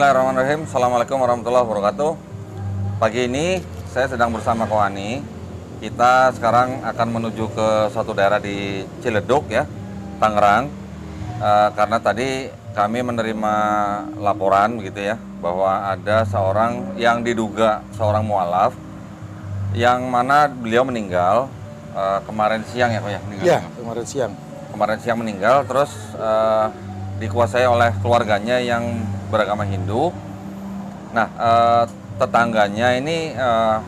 Bismillahirrahmanirrahim. Assalamualaikum warahmatullahi wabarakatuh. Pagi ini saya sedang bersama Koani. Kita sekarang akan menuju ke suatu daerah di Ciledug ya, Tangerang. Karena tadi kami menerima laporan begitu ya, bahwa ada seorang yang diduga seorang mualaf, yang mana beliau meninggal kemarin siang ya Pak ya? Iya, kemarin siang. Kemarin siang meninggal, terus dikuasai oleh keluarganya yang beragama Hindu. Nah, tetangganya ini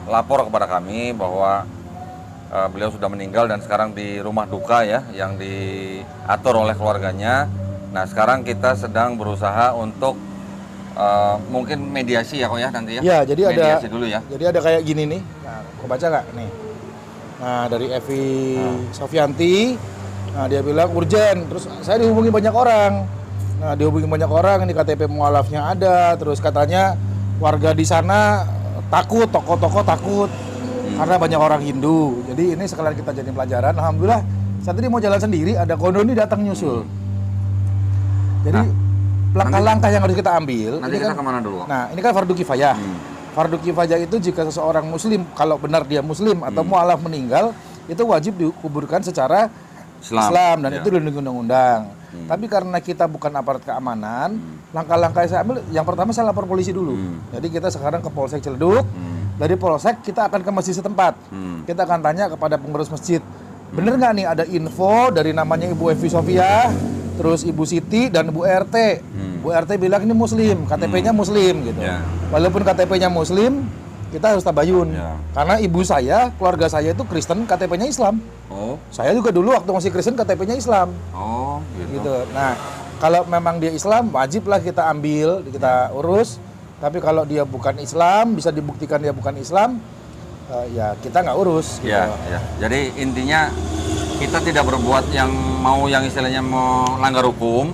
lapor kepada kami bahwa beliau sudah meninggal dan sekarang di rumah duka ya, yang diatur oleh keluarganya. Nah, sekarang kita sedang berusaha untuk mungkin mediasi ya kok ya nanti ya. Iya, jadi mediasi dulu ya. Jadi ada kayak gini nih. Nah, kau baca nggak nih? Nah, dari Evi Sofianti. Nah, dia bilang urgent. Terus saya dihubungi banyak orang. Nah, dihubungi banyak orang, ini KTP mualafnya ada, terus katanya warga di sana takut, tokoh-tokoh takut karena banyak orang Hindu. Jadi ini sekalian kita jadi pelajaran. Alhamdulillah, saat ini mau jalan sendiri, ada kondo ini datang nyusul. Jadi langkah-langkah yang harus kita ambil. Nanti kita kemana dulu? Nah, ini kan fardu kifayah. Fardu kifayah itu jika seseorang muslim, kalau benar dia muslim atau mualaf meninggal, itu wajib dikuburkan secara Islam dan itu dilindungi undang-undang. Tapi karena kita bukan aparat keamanan, langkah-langkah yang saya ambil, yang pertama saya lapor polisi dulu. Jadi kita sekarang ke Polsek Ciledug. Dari Polsek kita akan ke masjid setempat. Kita akan tanya kepada pengurus masjid, bener nggak nih ada info dari namanya Ibu Evi Sofia, terus Ibu Siti dan Bu RT. Bu RT bilang ini Muslim, KTP-nya Muslim gitu. Walaupun KTP-nya Muslim, kita harus tabayun. Karena ibu saya, keluarga saya itu Kristen, KTP-nya Islam. Saya juga dulu waktu masih Kristen KTP-nya Islam. Gitu. Nah, kalau memang dia Islam, wajiblah kita ambil, kita urus. Tapi kalau dia bukan Islam, bisa dibuktikan dia bukan Islam, ya kita nggak urus. Gitu. Ya. Jadi intinya kita tidak berbuat yang istilahnya melanggar hukum,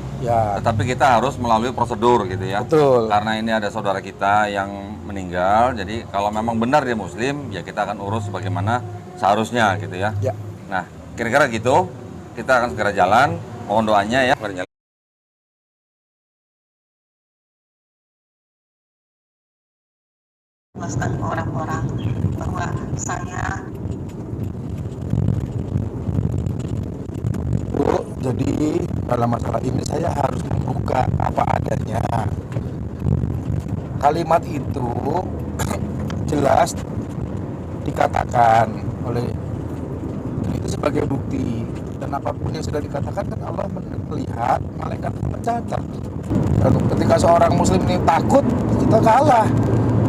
tetapi kita harus melalui prosedur gitu ya. Betul. Karena ini ada saudara kita yang meninggal, jadi kalau memang benar dia Muslim, ya kita akan urus bagaimana seharusnya gitu ya. Nah, kira-kira gitu, kita akan segera jalan, mohon doanya ya. Jelaskan ke orang-orang bahwa saya Bu, jadi dalam masalah ini saya harus membuka apa adanya. Kalimat itu jelas dikatakan oleh itu sebagai bukti, dan apapun yang sudah dikatakan kan Allah melihat, malaikat mencatat. Dan ketika seorang muslim ini takut, kita kalah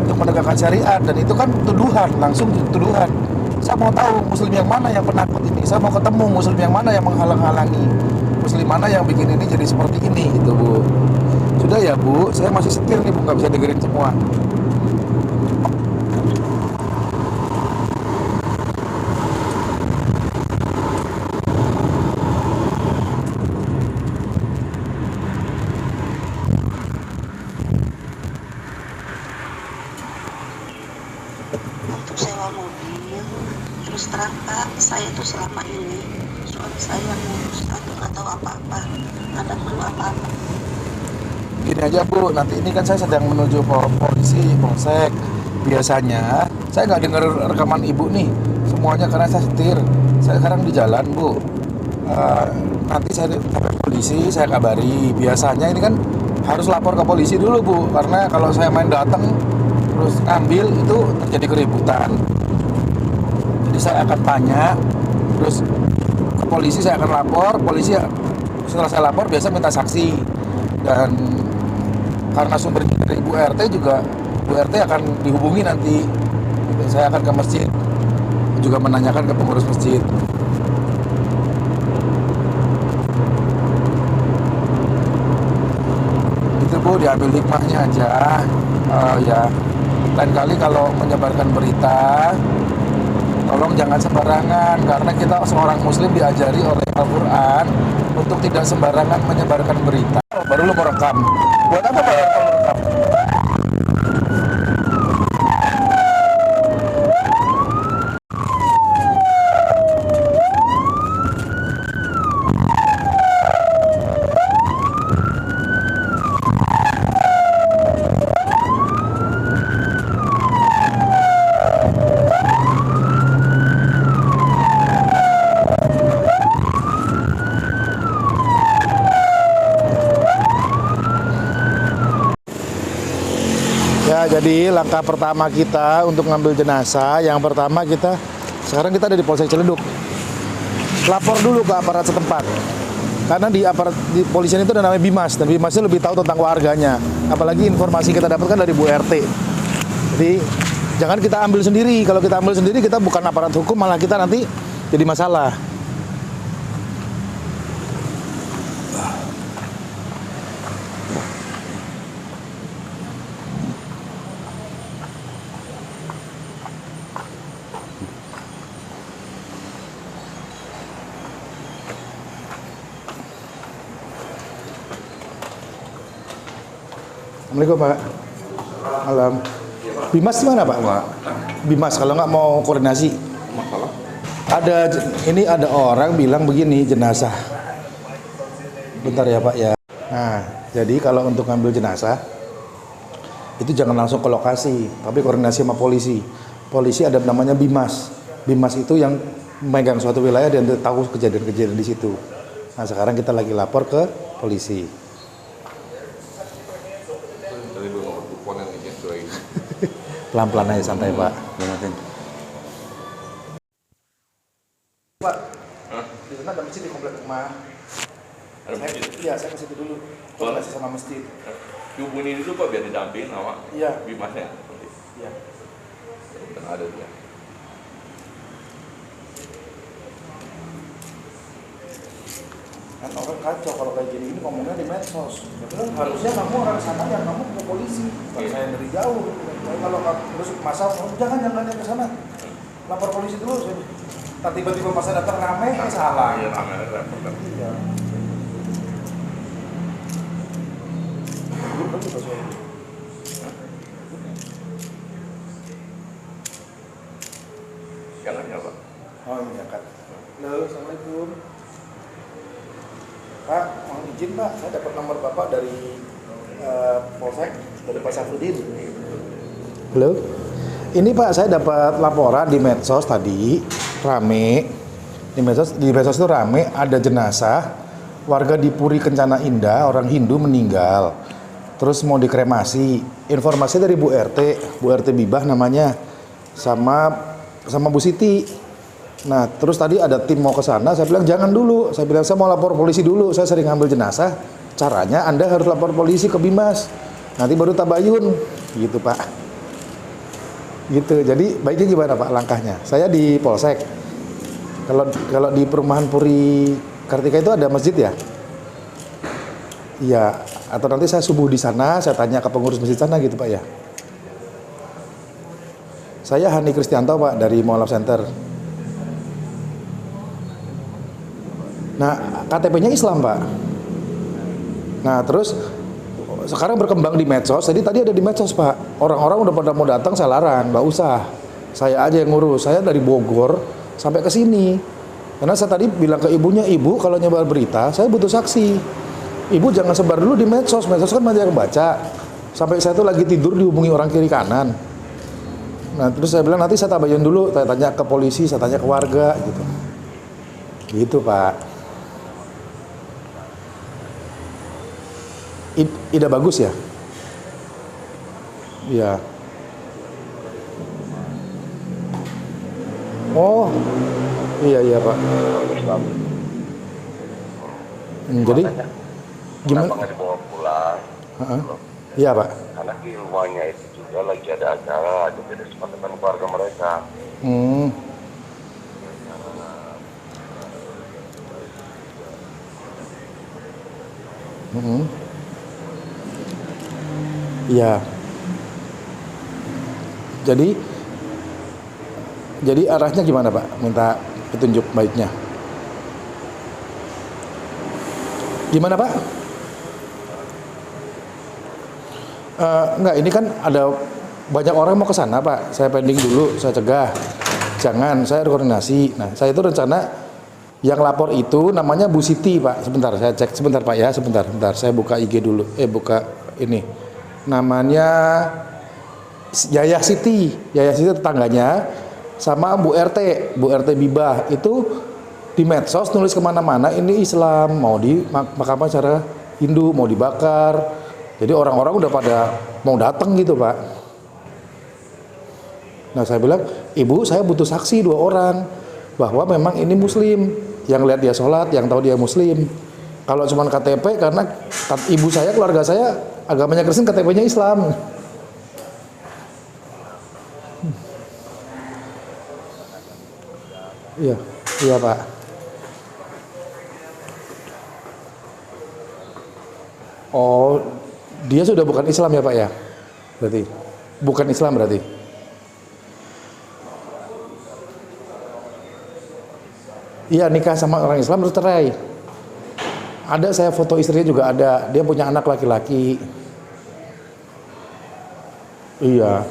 untuk menegakkan syariat, dan itu kan tuduhan, langsung tuduhan. Saya mau tahu muslim yang mana yang penakut ini, saya mau ketemu muslim yang mana yang menghalang-halangi, muslim mana yang bikin ini jadi seperti ini gitu Bu. Sudah ya Bu, saya masih setir nih Bu, nggak bisa dengerin semua. untuk sewa mobil. Terus terang Pak, saya tuh selama ini suami saya ngurus atau apa-apa, ada perlu apa-apa. Gini aja Bu, nanti ini kan saya sedang menuju polisi, polsek. Biasanya saya nggak dengar rekaman Ibu nih, semuanya karena saya setir. Saya sekarang di jalan Bu. Nanti saya sampai polisi, saya kabari. Biasanya ini kan harus lapor ke polisi dulu Bu, karena kalau saya main datang terus ngambil itu terjadi keributan. Jadi saya akan tanya, terus ke polisi saya akan lapor. Polisi setelah saya lapor biasa minta saksi, dan karena sumbernya dari Ibu RT juga, Bu RT akan dihubungi nanti. Saya akan ke masjid, juga menanyakan ke pengurus masjid. Itu Bu, diambil hikmahnya aja. Ya, lain kali kalau menyebarkan berita, tolong jangan sembarangan, karena kita seorang muslim diajari oleh Al-Quran untuk tidak sembarangan menyebarkan berita. Baru lu mau rekam. Buat apa Pak kalau rekam? Pak, jadi langkah pertama kita untuk ngambil jenazah, yang pertama sekarang kita ada di Polsek Ciledug. Lapor dulu ke aparat setempat. Karena di aparat di polisian itu ada namanya Bimas, dan Bimasnya lebih tahu tentang warganya. Apalagi informasi kita dapatkan dari Bu RT. Jadi jangan kita ambil sendiri. Kalau kita ambil sendiri, kita bukan aparat hukum, malah kita nanti jadi masalah. Assalamualaikum Pak. Malam. Bimas di mana Pak? Bimas kalau nggak mau koordinasi. Masalah? Ada orang bilang begini, jenazah. Bentar ya Pak ya. Nah, jadi kalau untuk ngambil jenazah itu jangan langsung ke lokasi, tapi koordinasi sama polisi. Polisi ada namanya Bimas. Bimas itu yang memegang suatu wilayah dan tahu kejadian-kejadian di situ. Nah, sekarang kita lagi lapor ke polisi. Pelan-pelan aja, santai Pak. Pak, di sana ada masjid di komplek rumah. Ada masjid? Iya, saya ke situ dulu. Koordinasi sama masjid. Dihubungin itu Pak biar didamping sama Iya. Bimasnya. Iya. Dan ada dia. Kan orang kacau kalau kayak gini, ini ngomongnya di medsos. Betul, harusnya kamu orang sana ya, kamu ke polisi. Bukan saya dari jauh. Tapi kalau kamu terus masa, jangan ke sana. Lapor polisi dulu. Ntar tiba-tiba masa datang rame, salah. Iya, ramai repot kan. Iya. Jangannya Pak. Oh ini zakat. Halo, assalamualaikum. Pak, mohon izin Pak, saya dapat nomor Bapak dari Polsek, dari Pak Safrudin. Halo. Ini Pak, saya dapat laporan di medsos tadi, rame. Di medsos itu rame, ada jenazah warga di Puri Kencana Indah, orang Hindu meninggal. Terus mau dikremasi. Informasi dari Bu RT Bibah namanya, sama Bu Siti. Nah, terus tadi ada tim mau ke sana, saya bilang jangan dulu. Saya bilang saya mau lapor polisi dulu, saya sering ngambil jenazah. Caranya Anda harus lapor polisi ke Bimas. Nanti baru tabayun. Gitu, Pak. Gitu. Jadi baiknya gimana, Pak, langkahnya? Saya di Polsek. Kalau di perumahan Puri Kartika itu ada masjid ya? Iya, atau nanti saya subuh di sana, saya tanya ke pengurus masjid sana gitu, Pak ya. Saya Hani Kristianto, Pak, dari Mualaf Center. Nah, KTP-nya Islam, Pak. Nah, terus sekarang berkembang di medsos. Jadi tadi ada di medsos, Pak. Orang-orang udah pada mau datang, saya larang, nggak usah. Saya aja yang ngurus. Saya dari Bogor sampai ke sini. Karena saya tadi bilang ke ibunya, Ibu kalau nyebar berita, saya butuh saksi. Ibu jangan sebar dulu di medsos. Medsos kan banyak yang baca. Sampai saya tuh lagi tidur dihubungi orang kiri kanan. Nah, terus saya bilang nanti saya tabayun dulu. Saya tanya ke polisi, saya tanya ke warga, gitu. Gitu, Pak. Ide bagus ya? Iya. Oh, iya Pak. Jadi gimana? Kenapa nggak dibawa pulang? Iya Pak. Karena di rumahnya itu juga lagi ada acara, ada kesepakatan keluarga mereka. Iya. Jadi arahnya gimana Pak? Minta petunjuk baiknya. Gimana Pak? Enggak, ini kan ada banyak orang mau ke sana Pak. Saya pending dulu, saya cegah. Jangan, saya koordinasi. Nah, saya itu rencana yang lapor itu namanya Bu Siti Pak. Sebentar, saya cek sebentar Pak ya, sebentar. Saya buka IG dulu. Buka ini. Namanya Yayah Siti tetangganya, sama Bu RT Bibah. Itu di medsos nulis kemana-mana ini Islam, mau di mahkamah cara Hindu, mau dibakar. Jadi orang-orang udah pada mau datang gitu Pak. Nah saya bilang, ibu saya butuh saksi 2 orang bahwa memang ini muslim, yang lihat dia sholat, yang tahu dia muslim. Kalau cuma KTP, karena ibu saya, keluarga saya agamanya Kristen, KTP-nya Islam. Iya, iya Pak. Oh, dia sudah bukan Islam ya Pak ya? Berarti bukan Islam berarti. Iya, nikah sama orang Islam terus cerai. Ada, saya foto istrinya juga ada. Dia punya anak laki-laki. Iya.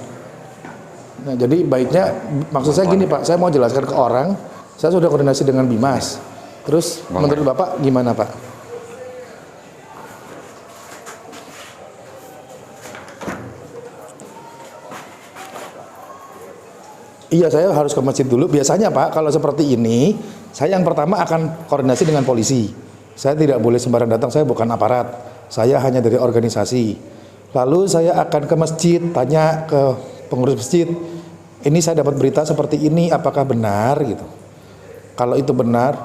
Nah, jadi baiknya, maksud saya gini Pak, saya mau jelaskan ke orang, saya sudah koordinasi dengan Bimas. Terus menurut Bapak gimana Pak? Iya, saya harus ke masjid dulu. Biasanya Pak, kalau seperti ini, saya yang pertama akan koordinasi dengan polisi. Saya tidak boleh sembarang datang, saya bukan aparat. Saya hanya dari organisasi. Lalu saya akan ke masjid, tanya ke pengurus masjid, ini saya dapat berita seperti ini, apakah benar gitu. Kalau itu benar,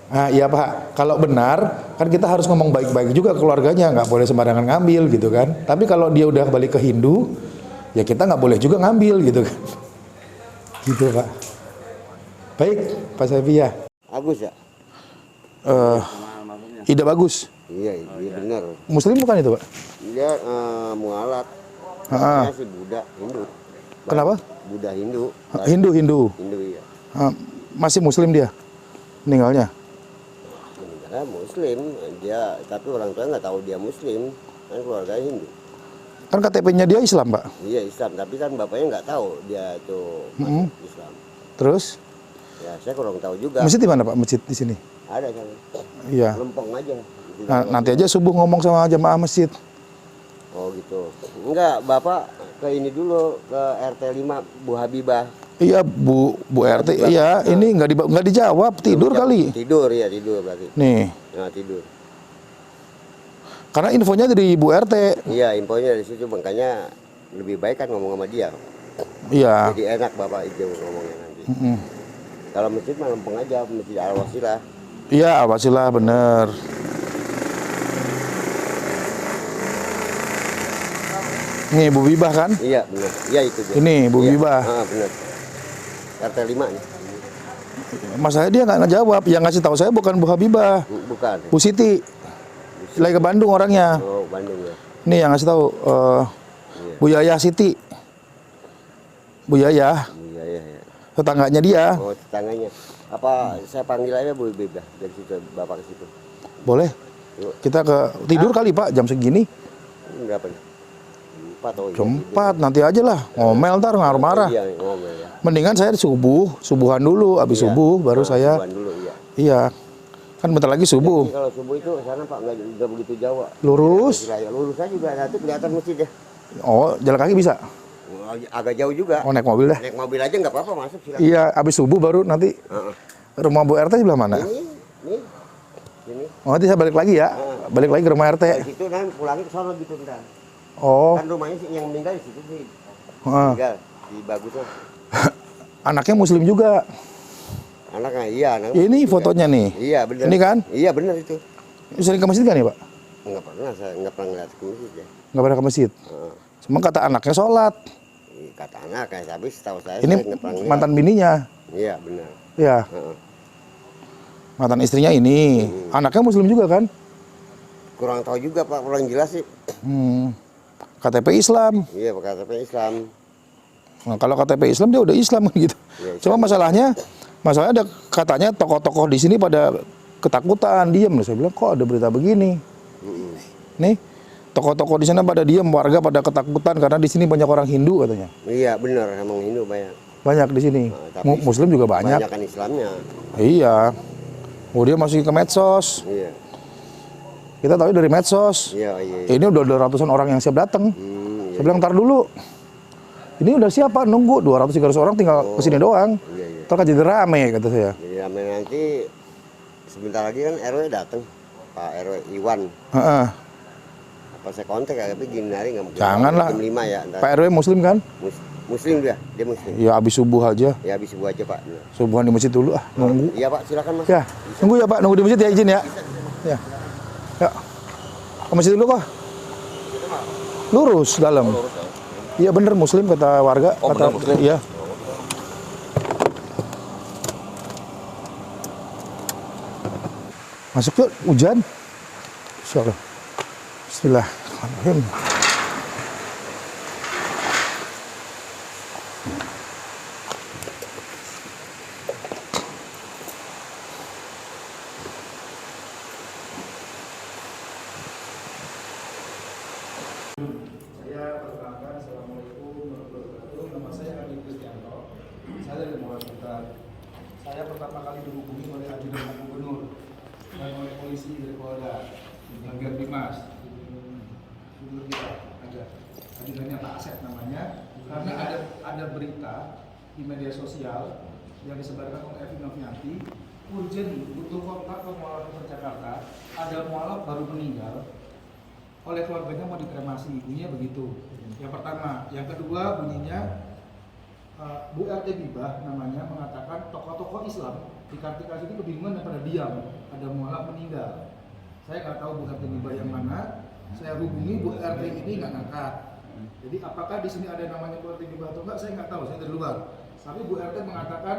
nah iya Pak, kalau benar kan kita harus ngomong baik-baik juga ke keluarganya, nggak boleh sembarangan ngambil gitu kan. Tapi kalau dia udah balik ke Hindu, ya kita nggak boleh juga ngambil gitu kan. Gitu Pak. Baik Pak Saifia. Agus ya? Ida Bagus. Iya, iya benar. Muslim bukan itu Pak? Dia mualaf. Ah. Dia si Buddha Hindu. Kenapa? Buddha Hindu. Hindu. Hindu iya. Masih Muslim dia meninggalnya. Karena Muslim dia, tapi orang tua nggak tahu dia Muslim. Kan keluarga Hindu. Kan KTP-nya dia Islam Pak. Iya Islam, tapi kan bapaknya nggak tahu dia itu masuk Islam. Terus? Ya saya kurang tahu juga. Masjid di mana Pak? Masjid di sini. Ada kan? Iya. Lempeng aja. Nah, nanti aja subuh ngomong sama jamaah masjid. Oh gitu. Enggak, Bapak ke ini dulu ke RT 5 Bu Habibah. Iya Bu RT. Iya, ini nggak dijawab, tidur kali. Tidur ya, tidur berarti. Nih, Nah, tidur. karena infonya dari Bu RT. Iya, infonya dari situ, makanya lebih baik kan ngomong sama dia. Iya. Jadi enak Bapak itu ngomongnya nanti. Kalau masjid mah lempeng aja, masjid Al-Wasilah. Iya, Al-Wasilah bener. Nih Bu Bibah kan? Iya, benar. Iya itu dia. Ini Bu Iya. Bibah. Benar. RT 5 nih. Masalahnya dia nggak ngejawab. Yang ngasih tahu saya bukan Bu Habibah, Bukan. Bu Siti. Lagi ke Bandung orangnya. Oh, Bandung ya. Nih yang ngasih tahu Bu Yayah Siti. Bu Yayah, Iya, iya, iya. tetangganya dia. Oh, tetangganya. Apa saya panggil aja Bu Bibah dari situ, Bapak ke situ. Boleh. Yuk. Kita ke tidur kali Pak jam segini. Berapa nih? 4 atau Jam 4 nanti aja lah. Ngomel ntar ngaruh marah. Iya, ngomel ya. Mendingan saya subuhan dulu, habis Iya. subuh baru saya. Subuhan dulu, iya. Iya. Kan bentar lagi subuh. Jadi kalau subuh itu sana Pak nggak begitu jauh. Lurus. Ya, lurus aja juga nanti kelihatan masjid ya. Oh, jalan kaki bisa. Agak jauh juga. Oh, naik mobil dah. Naik mobil aja nggak apa-apa masuk silakan. Iya, habis subuh baru nanti rumah Bu RT sebelah mana? Ini. Oh, nanti saya balik lagi ya. Balik lagi ke rumah RT. Dari situ nanti pulangin ke sana gitu ntar. Oh. Kan rumahnya sih yang meninggal di situ sih. Ah. Meninggal di Bagusnya. Anaknya Muslim juga. Anaknya iya, anaknya. Ini fotonya nih. Iya benar. Ini kan? Iya benar itu. Sering ke masjid kan ya Pak? Nggak pernah saya nggak pernah ngeliat ke masjid ya. Nggak pernah ke masjid. Cuma kata anaknya sholat. Kata anaknya, tapi setahu saya Ini saya nggak pernah ngeliat. mantan bininya. Iya benar. Ya. Mantan istrinya ini. Anaknya Muslim juga kan? Kurang tahu juga Pak, kurang jelas sih. KTP Islam. Iya, KTP Islam. Nah, kalau KTP Islam dia udah Islam gitu. Ya, Cuma masalahnya ada katanya tokoh-tokoh di sini pada ketakutan, diam. Saya bilang kok ada berita begini. Nih, tokoh-tokoh di sana pada diam, warga pada ketakutan karena di sini banyak orang Hindu katanya. Iya, benar, emang Hindu banyak. Banyak di sini. Tapi Muslim juga banyak. Banyak kan Islamnya. Iya. Oh, dia masukin ke medsos. Iya. Kita tahu dari medsos. Iya, iya. Ini udah 200-an orang yang siap datang. Iya. Saya bilang ntar dulu. Ini udah siapa? Nunggu 200-300 orang tinggal kesini doang. Iya, iya. Ntar kan jadi rame kata saya. Jadi rame nanti sebentar lagi kan RW datang. Pak RW Iwan. Heeh. Pas saya kontak ya, tapi gini hari nggak mungkin. Janganlah. Jam 5 ya. Pak RW muslim kan? Muslim dia muslim. Ya habis subuh aja. Ya habis subuh aja Pak. Subuhan di masjid dulu nunggu. Iya Pak, silakan Mas. Ya, tunggu ya Pak, nunggu di masjid ya, izin ya. Ya. Ya. Ke masjid dulu kok. Lurus dalam. Iya bener muslim kata warga, Oh, kata bener muslim. iya. Masuk yuk, hujan. Insyaallah. Bismillahirrahmanirrahim. Saya perkenalkan, Assalamualaikum warahmatullahi wabarakatuh. Nama saya Adi Kristianto. Saya dari Mojokerto. Saya pertama kali dihubungi oleh ajudan gubernur dan oleh polisi dari Polda Bagian Dimas. Gubernur kita ada ajudannya Pak Asep namanya. Karena ada berita di media sosial yang disebarkan oleh Evi Novianti, urgent butuh kontak ke mualaf Jakarta. Ada mualaf baru meninggal. Oleh keluarganya mau dikremasi, bunyinya begitu. Yang pertama, yang kedua bunyinya Bu RT Bibah namanya mengatakan tokoh-tokoh Islam di Kartika itu kebingungan daripada diam, ada mualaf meninggal. Saya nggak tahu Bu RT Bibah yang mana. Saya hubungi Bu RT ini nggak ngangkat. Jadi apakah di sini ada namanya Bu RT Bibah atau enggak? Saya nggak tahu, saya dari luar. Tapi Bu RT mengatakan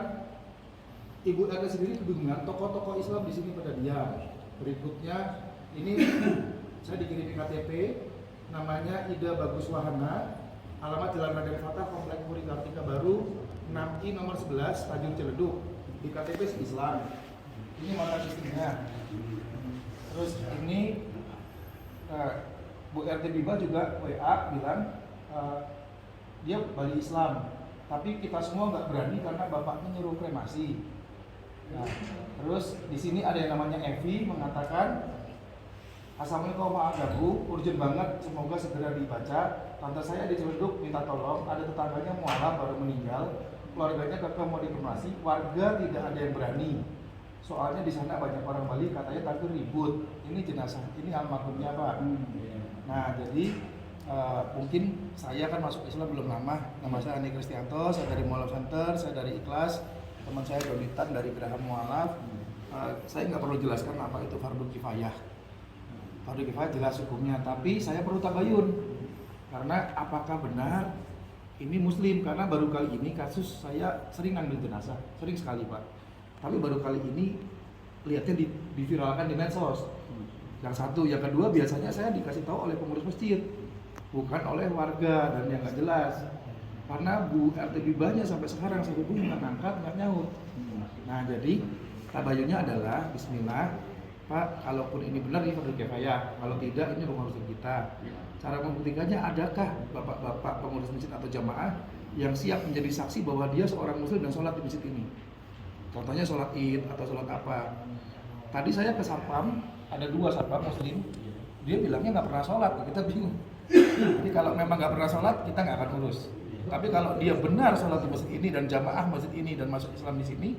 Ibu RT sendiri kebingungan, tokoh-tokoh Islam di sini pada diam. Berikutnya ini saya dikirim KTP, namanya Ida Bagus Wahana, alamat Jalan Raden Fatah, Komplek Puri Kartika Baru, 6I nomor 11, Tanjung Ciledug. Di KTP Islam. Ini mantan istrinya. Terus ini Bu RT Bibah juga WA bilang dia Bali Islam, tapi kita semua nggak berani karena bapaknya nyuruh kremasi. Nah, terus di sini ada yang namanya Evi mengatakan, Assalamualaikum maaf ganggu, urgent banget, semoga segera dibaca. Tante saya di Ciledug minta tolong, ada tetangganya mualaf baru meninggal, keluarganya kekeh mau dikremasi, warga tidak ada yang berani. Soalnya di sana banyak orang Bali katanya takut ribut. Ini jenazah, ini almarhumnya Pak. Nah jadi mungkin saya kan masuk Islam belum lama. Nama saya Andi Kristianto, saya dari Mualaf Center, saya dari Ikhlas. Teman saya Donitan dari Geraha Mualaf. Saya nggak perlu jelaskan apa itu fardu kifayah. Fardu kifayah jelas hukumnya, tapi saya perlu tabayun karena apakah benar ini muslim, karena baru kali ini kasus saya sering ambil jenazah, sering sekali Pak, tapi baru kali ini lihatnya diviralkan di medsos. Yang satu, yang kedua biasanya saya dikasih tahu oleh pengurus masjid, bukan oleh warga dan yang nggak jelas. Karena Bu RT Bibahnya sampai sekarang saya hubungi nggak angkat, nggak nyaut. Nah jadi tabayunnya adalah Bismillah. Pak, kalaupun ini benar ini fardu kifayah, kalau tidak ini bukan urusan kita. Cara membuktikannya, adakah bapak-bapak pengurus masjid atau jamaah yang siap menjadi saksi bahwa dia seorang muslim dan sholat di masjid ini? Contohnya sholat id atau sholat apa? Tadi saya ke satpam, ada 2 satpam muslim, dia bilangnya nggak pernah sholat, kita bingung. Jadi kalau memang nggak pernah sholat, kita nggak akan urus. Tapi kalau dia benar sholat di masjid ini dan jamaah masjid ini dan masuk Islam di sini,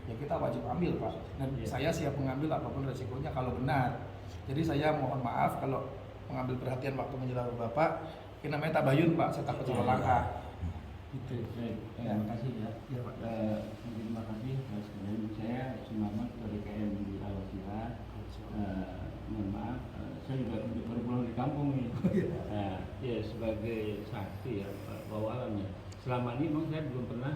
ya kita wajib ambil Pak, dan saya siap mengambil apapun resikonya kalau benar. Jadi saya mohon maaf kalau mengambil perhatian waktu menjelaskan Bapak. Ini namanya tabayun Pak, saya takut salah langkah. Gitu. Terima kasih ya. Ya Pak. Terima kasih Mas Kemen. Saya Sumamat dari KM di Alwasira. Mohon maaf, saya juga baru pulang di kampung nih. Ya sebagai saksi ya bahwa alamnya. Selama ini memang saya belum pernah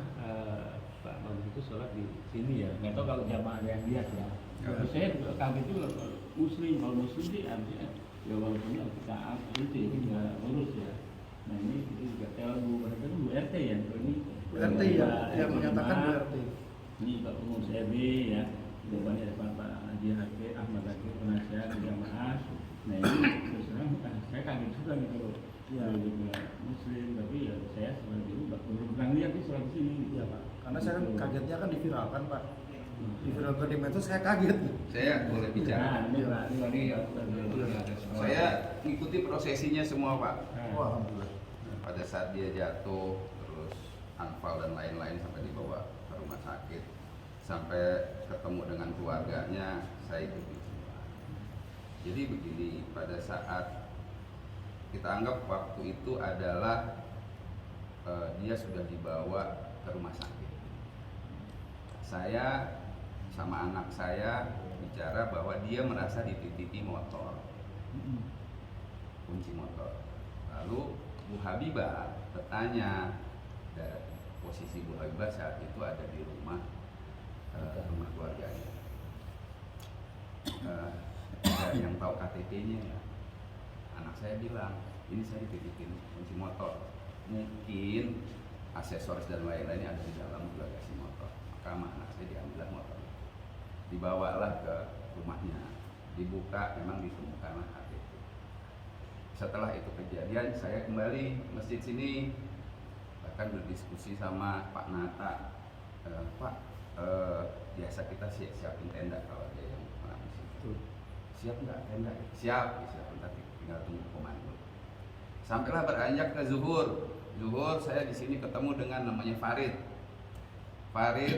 Pak Bagus itu sholat di sini ya. Nggak tahu kalau jamaah ada yang lihat ya. Tapi saya juga kaget juga muslim, kalau muslim sih artinya ya walaupun kita itu nggak lurus ya. Nah ini juga Bu RT ya, ini Bu RT ya, yang menyatakan Bu RT. Ini Pak Pengurus RW ya, jawabannya ada Pak Haji Hakir, Ahmad Hakir, penasihat jamaah. Nah ini terus terang saya kaget juga nih kalau juga muslim, tapi ya saya sebagai dulu belum pernah lihat sih sholat di sini. Iya Pak, karena saya kan kagetnya kan diviralkan Pak. Diviralkan di medsos, saya kaget. Saya boleh bicara. Nah, ini Saya ikuti prosesinya semua Pak. Wah, alhamdulillah. Pada saat dia jatuh, terus anfal dan lain-lain sampai dibawa ke rumah sakit, sampai ketemu dengan keluarganya, saya ikuti semua. Jadi begini, pada saat kita anggap waktu itu adalah dia sudah dibawa ke rumah sakit. Saya sama anak saya bicara bahwa dia merasa dititipi motor, kunci motor. Lalu Bu Habibah bertanya, dan posisi Bu Habibah saat itu ada di rumah keluarganya. Ada yang tahu KTP-nya ya. Anak saya bilang, ini saya dititipin kunci motor. Mungkin aksesoris dan lain-lainnya ada di dalam bagasi motor. Maka sama anak saya diambillah motor. Dibawalah ke rumahnya. Dibuka, memang ditemukanlah KTP. Setelah itu kejadian, saya kembali ke masjid sini. Bahkan berdiskusi sama Pak Nata. Pak, biasa kita siapin tenda kalau ada yang orang di situ. Siap nggak tenda? Siap, nanti tinggal tunggu komando. Sampailah beranjak ke zuhur. Zuhur saya di sini ketemu dengan namanya Farid. Farid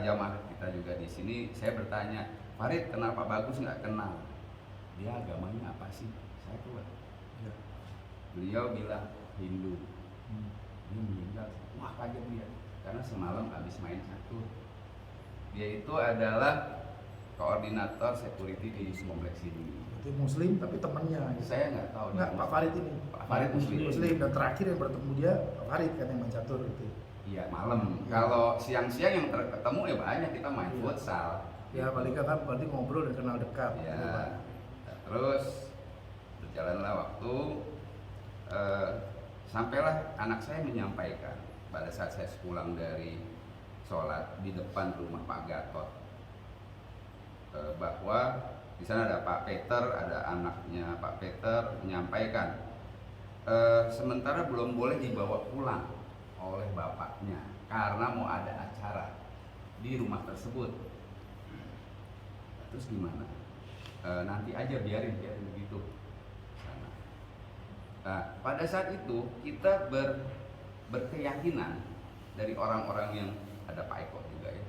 jamaah kita juga di sini. Saya bertanya, Farid kenal Pak Bagus nggak? Kenal. Dia agamanya apa sih? Saya keluar. Ya. Beliau bilang Hindu. Dia meninggal. Wah kaget dia. Karena semalam habis main catur. Dia itu adalah koordinator security di kompleks ini. Itu Muslim tapi temannya. Saya nggak tahu. Nggak, Pak Farid ini. Pak Farid Muslim. Dan terakhir yang bertemu dia Pak Farid kan yang main catur itu. Iya malam. Kalau siang-siang yang ketemu ya banyak, kita main futsal. Ya paling nggak kan berarti ngobrol dan kenal dekat. Ya. Terus berjalanlah waktu. Sampailah anak saya menyampaikan pada saat saya pulang dari sholat di depan rumah Pak Gatot, bahwa di sana ada Pak Peter, ada anaknya Pak Peter menyampaikan sementara belum boleh dibawa pulang oleh bapaknya karena mau ada acara di rumah tersebut. Terus gimana? Nanti aja biarin begitu. Nah, pada saat itu kita berkeyakinan dari orang-orang yang ada Pak Eko juga ya,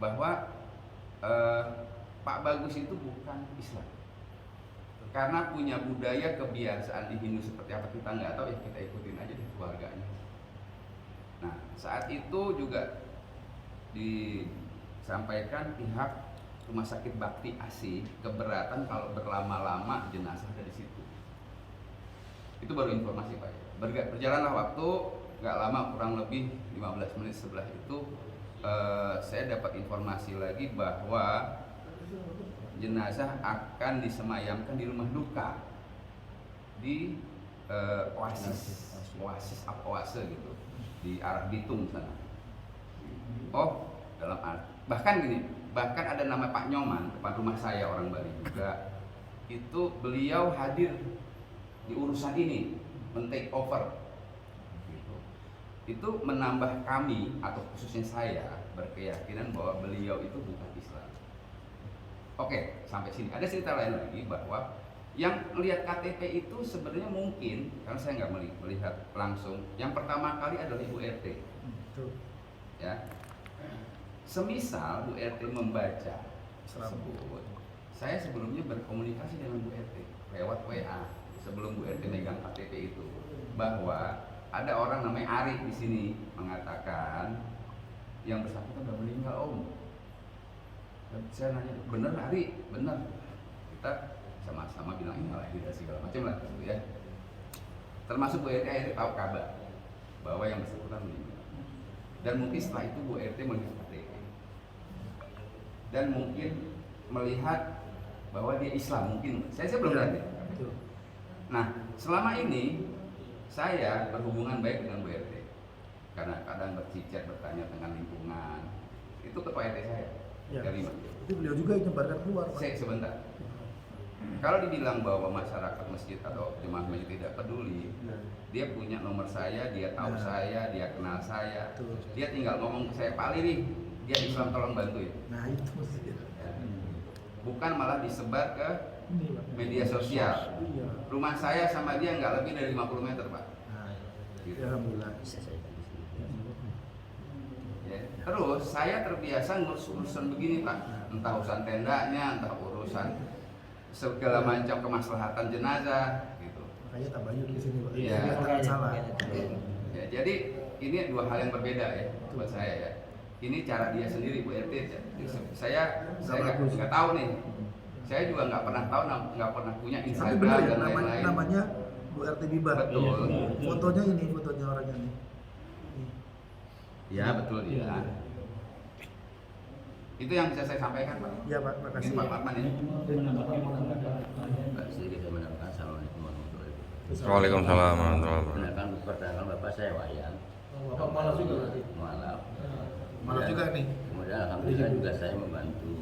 bahwa Pak Bagus itu bukan Islam, karena punya budaya kebiasaan di Hindu seperti apa kita nggak tahu ya, kita ikutin aja di keluarganya. Nah saat itu juga disampaikan pihak Rumah Sakit Bakti ASI keberatan kalau berlama-lama jenazah ada di situ. Itu baru informasi Pak. Berjalanlah waktu, nggak lama, kurang lebih 15 menit setelah itu saya dapat informasi lagi bahwa jenazah akan disemayamkan di rumah duka di Oase gitu, di arah Bitung sana. Oh, bahkan ada nama Pak Nyoman depan rumah saya, orang Bali juga. Itu beliau hadir di urusan ini, men-take over. Gitu. Itu menambah kami atau khususnya saya berkeyakinan bahwa beliau itu bukan Islam. Oke, sampai sini. Ada cerita lain lagi bahwa yang melihat KTP itu sebenarnya mungkin, karena saya nggak melihat langsung. Yang pertama kali adalah Ibu RT. Ya. Semisal Bu RT membaca tersebut, saya sebelumnya berkomunikasi dengan Bu RT lewat WA sebelum Bu RT megang KTP itu, bahwa ada orang namanya Ari di sini mengatakan yang bersangkutan sudah meninggal Om. Dan saya nanya, bener Ari? Bener. Kita sama-sama bilang inilah dan segala macam lah gitu ya. Termasuk Bu RT akhirnya tahu kabar bahwa yang bersangkutan meninggal. Dan mungkin setelah itu Bu RT melihat KTP dan mungkin melihat bahwa dia Islam, mungkin saya belum lihat ya. Nah selama ini saya berhubungan baik dengan Bu RT karena kadang bercicat, bertanya tentang lingkungan. Itu ketua RT saya Ya. Kelima. Itu beliau juga yang nyebarkan keluar Pak. Sebentar. Kalau dibilang bahwa masyarakat masjid atau jemaah masjid tidak peduli, dia punya nomor saya, dia tahu saya, dia kenal saya. Dia tinggal ngomong ke saya, Pak Lili, dia Islam, tolong bantuin. Nah itu mesti. Ya. Bukan malah disebar ke media sosial. Rumah saya sama dia nggak lebih dari 50 meter Pak. Nah, Gitu. alhamdulillah. Ya. Terus saya terbiasa ngurus urusan begini Pak, entah urusan tendanya, entah urusan segala macam kemaslahatan jenazah gitu. Makanya tabayun di sini, Pak. Iya. Jangan salah. Ya, jadi ini dua hal yang berbeda ya buat saya ya. Ini cara dia sendiri Bu RT. Saya nggak tahu nih. Saya juga nggak pernah tahu, nggak pernah punya Tapi Instagram benar ya, dan lain-lain. namanya Bu RT Bibar. Betul. Fotonya ini, fotonya orangnya nih. Ya betul ya. Itu yang bisa saya sampaikan Pak. Iya Pak, makasih. Ini Pak Marman ini. Mbak, sedikit saya menambahkan. Assalamualaikum warahmatullahi wabarakatuh. Waalaikumsalam warahmatullahi wabarakatuh. Perkenalkan, perkenalkan Bapak saya Wayan. Bapak malas juga berarti. Mualaf. Malas juga nih. Kemudian alhamdulillah juga saya membantu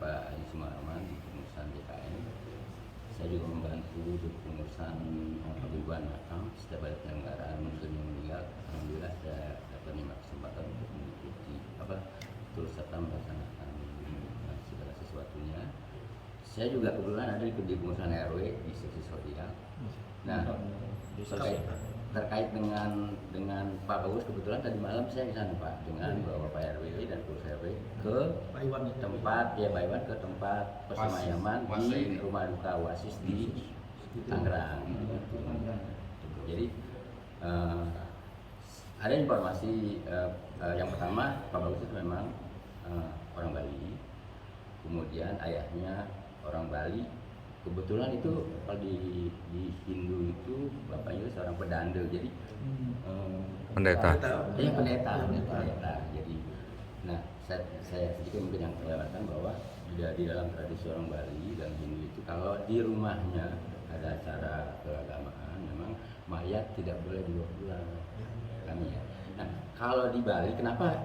Pak Haji Sumarman di pengurusan DKM. Saya juga membantu di pengurusan pembunuhan makam setiap ada penyelenggaraan muslim yang meninggal. Alhamdulillah saya dapat kesempatan untuk mengikuti turut serta melaksanakan segala sesuatunya. Saya juga kebetulan ada di pengurusan RW di seksi sosial. Nah, terkait dengan Pak Bagus, kebetulan tadi malam saya di sana Pak dengan bawa Pak RW dan pengurus RW ke tempat Pak Iwan ke tempat persemayaman di rumah duka Wasis di Tangerang. Jadi ada informasi yang pertama Pak Bagus itu memang orang Bali, kemudian ayahnya orang Bali. Kebetulan itu kalau di Hindu itu bapaknya itu seorang pedanda, jadi Pendeta. Iya pendeta. Jadi, nah saya sedikit mungkin yang kelewatan bahwa di dalam tradisi orang Bali dan Hindu itu kalau di rumahnya ada acara keagamaan, memang mayat tidak boleh dibawa pulang kami ya. Nah kalau di Bali kenapa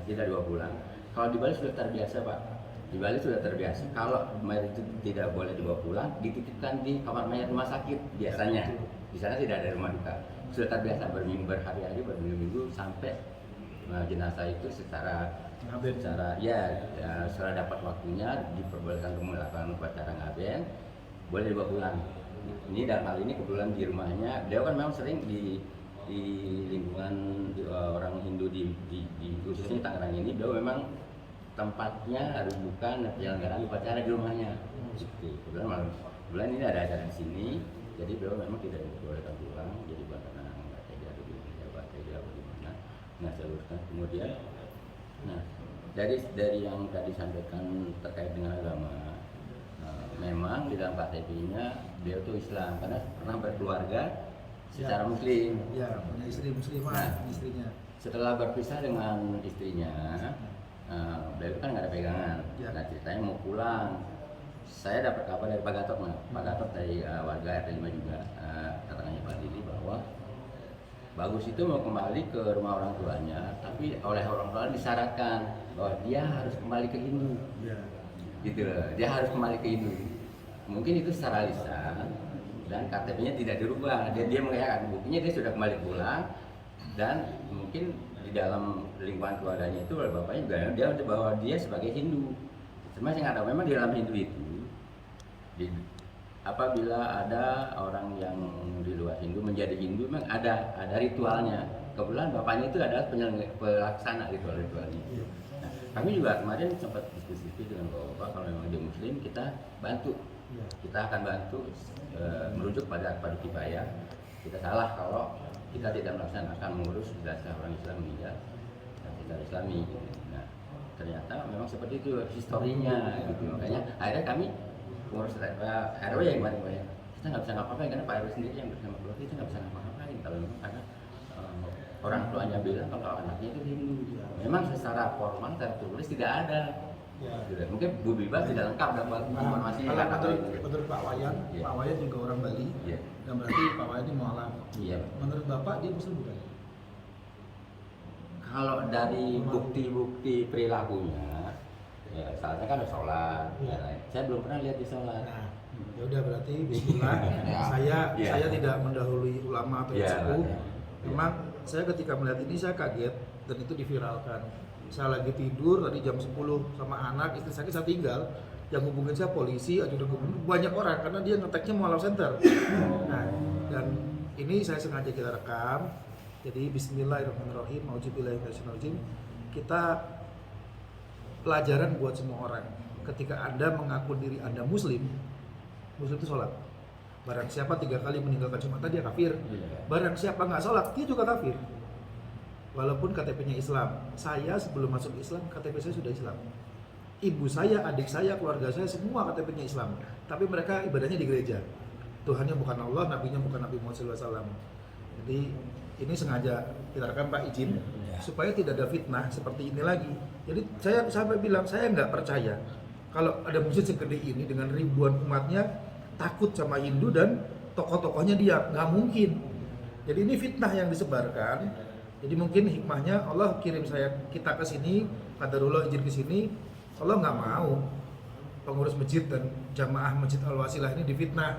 tidak dibawa pulang? Kalau di Bali sudah terbiasa Pak. Di Bali sudah terbiasa kalau mayat itu tidak boleh dibawa pulang, dititipkan di kamar mayat rumah sakit biasanya. Di sana tidak ada rumah duka. Sudah terbiasa berhari-hari, berminggu-minggu sampai jenazah itu secara dapat waktunya diperbolehkan untuk melakukan upacara ngaben, boleh dibawa pulang. Ini dalam hal ini kebetulan di rumahnya, dia kan memang sering di lingkungan orang Hindu di khususnya Tangerang ini, dia memang tempatnya harus bukan penyelenggaraan upacara di rumahnya. Gitu. Kebetulan ini ada acara di sini, jadi beliau memang tidak diperbolehkan pulang. Jadi bukan karena nggak tega atau gimana. Nah saya luruskan kemudian. Nah dari yang tadi sampaikan terkait dengan agama, memang di dalam KTP-nya beliau itu Islam karena pernah berkeluarga secara Muslim. Ya, punya istri muslimah, istrinya. Setelah berpisah dengan istrinya. Beliau itu kan nggak ada pegangan. Ya. Nah ceritanya mau pulang, saya dapat kabar dari Pak Gatot, Pak Gatot dari warga RT 5 juga, katanya Pak Didi bahwa Bagus itu mau kembali ke rumah orang tuanya, tapi oleh orang tua disyaratkan bahwa dia harus kembali ke Hindu. Ya. Gitu loh, dia harus kembali ke Hindu. Mungkin itu secara lisan dan KTP-nya tidak dirubah. Dia mengatakan buktinya dia sudah kembali pulang dan mungkin di dalam lingkungan keluarganya itu bapaknya juga dia bahwa dia sebagai Hindu. Cuma saya nggak tahu memang di dalam Hindu itu apabila ada orang yang di luar Hindu menjadi Hindu memang ada ritualnya. Kebetulan bapaknya itu adalah pelaksana ritual-ritualnya. Nah, kami juga kemarin sempat diskusi dengan bapak kalau memang dia Muslim kita bantu. Kita akan bantu merujuk pada kifayah. Kita salah kalau kita tidak melaksanakan mengurus jenazah orang Islam meninggal dan secara Islami. Nah, ternyata memang seperti itu historinya gitu. Makanya akhirnya kami pengurus RW yang kemarin kita nggak bisa ngapa-ngapain karena Pak RW sendiri yang bersama keluarga kita nggak bisa ngapa-ngapain kalau memang karena orang tuanya bilang kalau anaknya itu Hindu. Memang secara formal tertulis tidak ada. Ya. Mungkin Bu Biba tidak lengkap dapat informasi. Menurut Pak Wayan, ya. Pak Wayan juga orang Bali. Ya. Dan berarti Pak Wayan ini mualaf. Iya. Menurut Bapak dia Muslim bukan? Kalau dari bukti-bukti perilakunya, ya salahnya kan ada sholat. Ya. Saya belum pernah lihat di sholat. Nah, ya udah berarti bismillah. Saya tidak mendahului ulama atau sepuh. Memang saya ketika melihat ini saya kaget dan itu diviralkan. Saya lagi tidur tadi jam 10 sama anak, istri saya tinggal. Yang hubungin saya polisi, ajudan gubernur, banyak orang karena dia ngeteknya Mualaf Center. Nah, dan ini saya sengaja kita rekam. Jadi bismillahirrahmanirrahim, auzubillahiminasyaitonirrajim. Kita pelajaran buat semua orang. Ketika Anda mengaku diri Anda Muslim itu sholat. Barang siapa 3 kali meninggalkan Jumatan dia kafir. Barang siapa nggak sholat dia juga kafir. Walaupun KTP-nya Islam. Saya sebelum masuk Islam KTP saya sudah Islam. Ibu saya, adik saya, keluarga saya semua KTP-nya Islam. Tapi mereka ibadahnya di gereja. Tuhannya bukan Allah, nabinya bukan Nabi Muhammad SAW. Jadi ini sengaja kita rekam Pak izin supaya tidak ada fitnah seperti ini lagi. Jadi saya sampai bilang saya nggak percaya kalau ada masjid segede ini dengan ribuan umatnya takut sama Hindu dan tokoh-tokohnya dia, nggak mungkin. Jadi ini fitnah yang disebarkan. Jadi mungkin hikmahnya Allah kirim kita ke sini, qadarullah izin ke sini. Allah nggak mau pengurus masjid dan jamaah Masjid Al-Wasilah ini difitnah,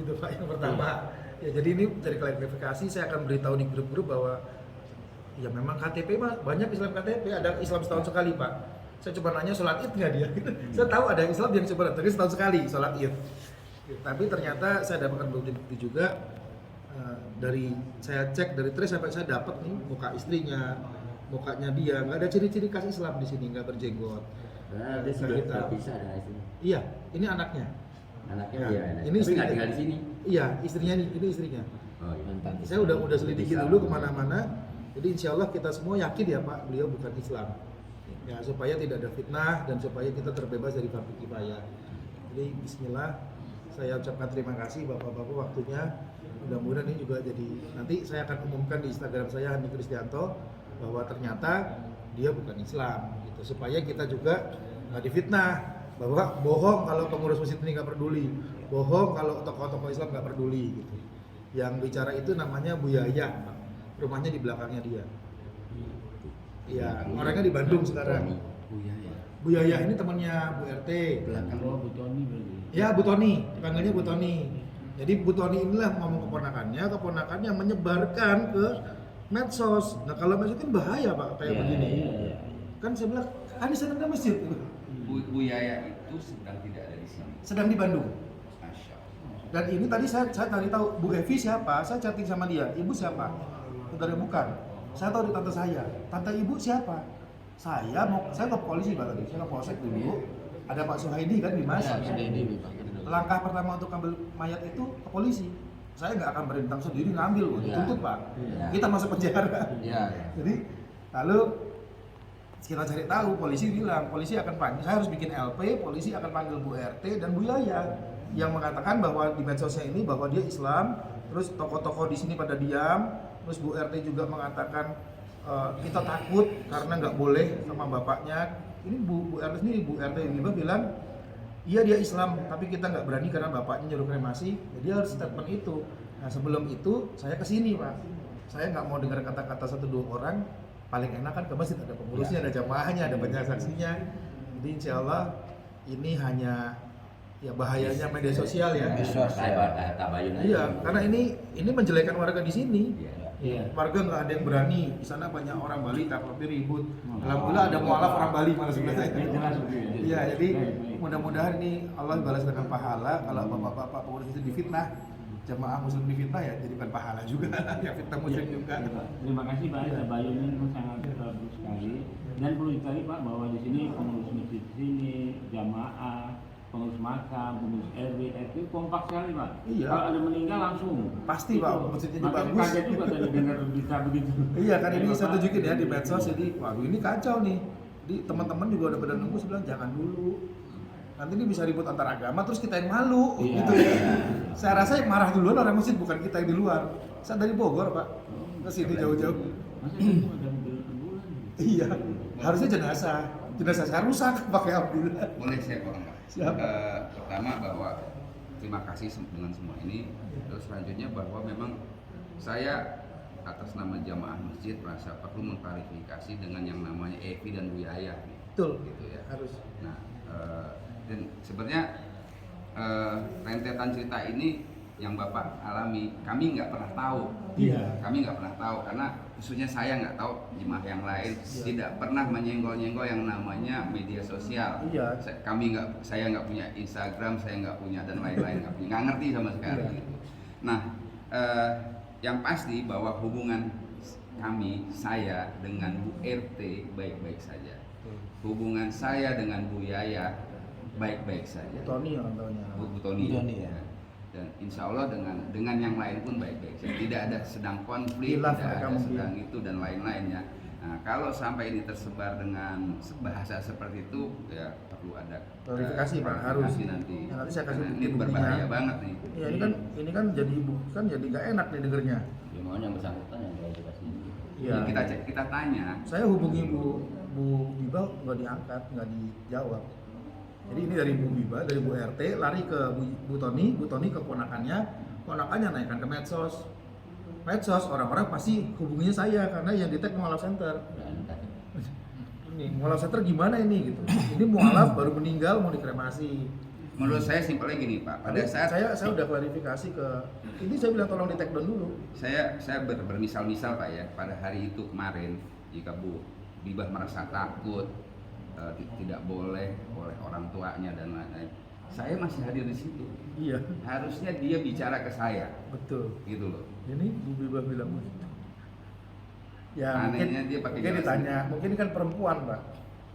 gitu Pak yang pertama. Ya jadi ini dari klarifikasi saya akan beritahu di grup-grup bahwa ya memang KTP mah banyak Islam KTP, ada Islam setahun sekali Pak. Saya coba nanya sholat id nggak dia? Saya tahu ada Islam yang coba datang setahun sekali sholat id. Tapi ternyata saya dapatkan bukti juga dari saya cek dari trace sampai saya dapat nih muka istrinya, mukanya dia nggak ada ciri-ciri khas Islam di sini, nggak berjenggot. Dia sudah terpisah dari sini. Iya, ini anaknya. Anaknya Ya, dia. ini Tapi nggak tinggal di sini. Iya, istrinya ini istrinya. Oh, iya. Saya udah selidiki dulu kemana-mana. Jadi insya Allah kita semua yakin ya Pak, beliau bukan Islam. Ya supaya tidak ada fitnah dan supaya kita terbebas dari fardhu kifayah. Jadi Bismillah, saya ucapkan terima kasih Bapak-Bapak waktunya. Mudah-mudahan ini juga jadi nanti saya akan umumkan di Instagram saya Hani Kristianto bahwa ternyata dia bukan Islam gitu, supaya kita juga nggak difitnah bahwa bohong kalau pengurus masjid ini nggak peduli, bohong kalau tokoh-tokoh Islam nggak peduli gitu. Yang bicara itu namanya Bu Yaya, rumahnya di belakangnya dia. Iya, orangnya di Bandung sekarang. Bu Yaya ini temannya Bu RT. Bu Tony berarti. Ya Bu Tony, dipanggilnya Bu Tony. Jadi Bu Tony inilah ngomong keponakannya menyebarkan ke medsos. Nah kalau medsos kan bahaya Pak kayak begini. Kan saya bilang, di sana ada masjid. Bu Yaya itu sedang tidak ada di sini. Sedang di Bandung. Masya Allah. Dan ini tadi saya cari tahu Bu Evi siapa, saya chatting sama dia. Ibu siapa? Saudara bukan. Saya tahu di tante saya. Tante ibu siapa? Saya ke polisi Pak tadi. Saya ke polsek dulu. Ada Pak Suhaidi kan di Mas. Langkah pertama untuk ambil mayat itu ke polisi. Saya nggak akan berintang sendiri ngambil, dituntut Pak. Kita masuk penjara. Jadi lalu kita cari tahu, polisi bilang polisi akan panggil, saya harus bikin LP, polisi akan panggil Bu RT dan Bu Yaya yang mengatakan bahwa di medsosnya ini bahwa dia Islam, terus tokoh-tokoh di sini pada diam, terus Bu RT juga mengatakan kita takut karena nggak boleh sama bapaknya. Ini Bu RT sendiri, Bu RT ini bilang iya dia Islam, tapi kita nggak berani karena bapaknya nyuruh kremasi, jadi harus statement itu. Nah sebelum itu saya kesini Pak, saya nggak mau dengar kata-kata 1-2 orang. Paling enak kan ke masjid, ada pengurusnya, ada jamaahnya, ada banyak saksinya. Jadi insya Allah ini hanya ya bahayanya media sosial ya. Iya, karena ini menjelekan warga di sini. Warga nggak ada yang berani. Di sana banyak orang Bali tapi ribut. Alhamdulillah ada mualaf orang Bali malah sebenarnya. Iya, jadi mudah-mudahan ini Allah balas dengan pahala. Kalau bapak-bapak pengurus itu difitnah, jamaah muslim difitnah ya jadi bukan pahala juga. Ya fitnah muslim juga. Terima kasih Pak, tabayunnya itu sangat bagus sekali. Dan perlu diketahui Pak bahwa di sini pengurus masjid di sini, jamaah, pengurus makam, pengurus RW, RT kompak sekali Pak. Iya. Kalau ada meninggal langsung. Pasti Pak, masjidnya Makanya bagus. kaget juga tadi dengar berita begitu. Iya kan ini saya tunjukin ya di medsos, jadi waduh ini kacau nih. Jadi teman-teman juga udah pada nunggu, saya bilang jangan dulu. Nanti ini bisa ribut antar agama terus kita yang malu gitu ya. Saya rasa yang marah duluan orang masjid bukan kita yang di luar. Saya dari Bogor Pak, ke sini jauh-jauh. Masa itu ada bulan? Iya, harusnya jenazah saya rusak pakai alhamdulillah. Boleh saya potong Pak? Siap. Pertama bahwa terima kasih dengan semua ini. Terus selanjutnya bahwa memang saya atas nama jamaah masjid merasa perlu mengklarifikasi dengan yang namanya Evi dan Bu Yaya. Betul, gitu ya. harus. Nah, dan sebenarnya rentetan cerita ini yang Bapak alami, kami nggak pernah tahu. Iya. Kami nggak pernah tahu karena khususnya saya nggak tahu, jemaah yang lain tidak pernah menyenggol-nyenggol yang namanya media sosial. Iya. Saya nggak punya Instagram, saya nggak punya dan lain-lain nggak ngerti sama sekali. Iya. Gitu. Nah, yang pasti bahwa hubungan saya dengan Bu RT baik-baik saja. Hubungan saya dengan Bu Yaya baik-baik saja. Tony orang tahunya. Bu Tony. Bu Tony, ya. Dan insya Allah dengan yang lain pun baik-baik saja. Tidak ada sedang konflik, Khilaf tidak mereka ada mungkin. sedang itu dan lain-lainnya. Nah, kalau sampai ini tersebar dengan bahasa seperti itu, ya perlu ada Klarifikasi, Pak, klarifikasi harus. nanti. Ya, nanti saya kasih Karena bukti ini buktinya. berbahaya banget nih. Ya ini kan jadi nggak enak nih dengernya. Ya mohon yang bersangkutan yang klarifikasi. Iya. Kita tanya. Saya hubungi Bu Biba nggak diangkat, nggak dijawab. Jadi ini dari Bu Biba, dari Bu RT lari ke Bu Toni ke ponakannya naikkan ke medsos. Orang-orang pasti hubunginya saya karena yang di-tag mualaf center. Ini mualaf center gimana ini gitu. Ini mualaf baru meninggal mau dikremasi. Menurut saya simpelnya gini Pak, pada saat saya udah klarifikasi ke ini, saya bilang tolong di-take down dulu. saya bermisal-misal Pak ya, pada hari itu kemarin jika Bu Bibah merasa takut tidak boleh oleh orang tuanya dan lain-lain, saya masih hadir di situ. Iya, Harusnya dia bicara ke saya, betul. gitu loh. Ini Bu Biba bilang ya Anehnya mungkin, dia pakai mungkin jelas. ditanya, mungkin kan perempuan Pak,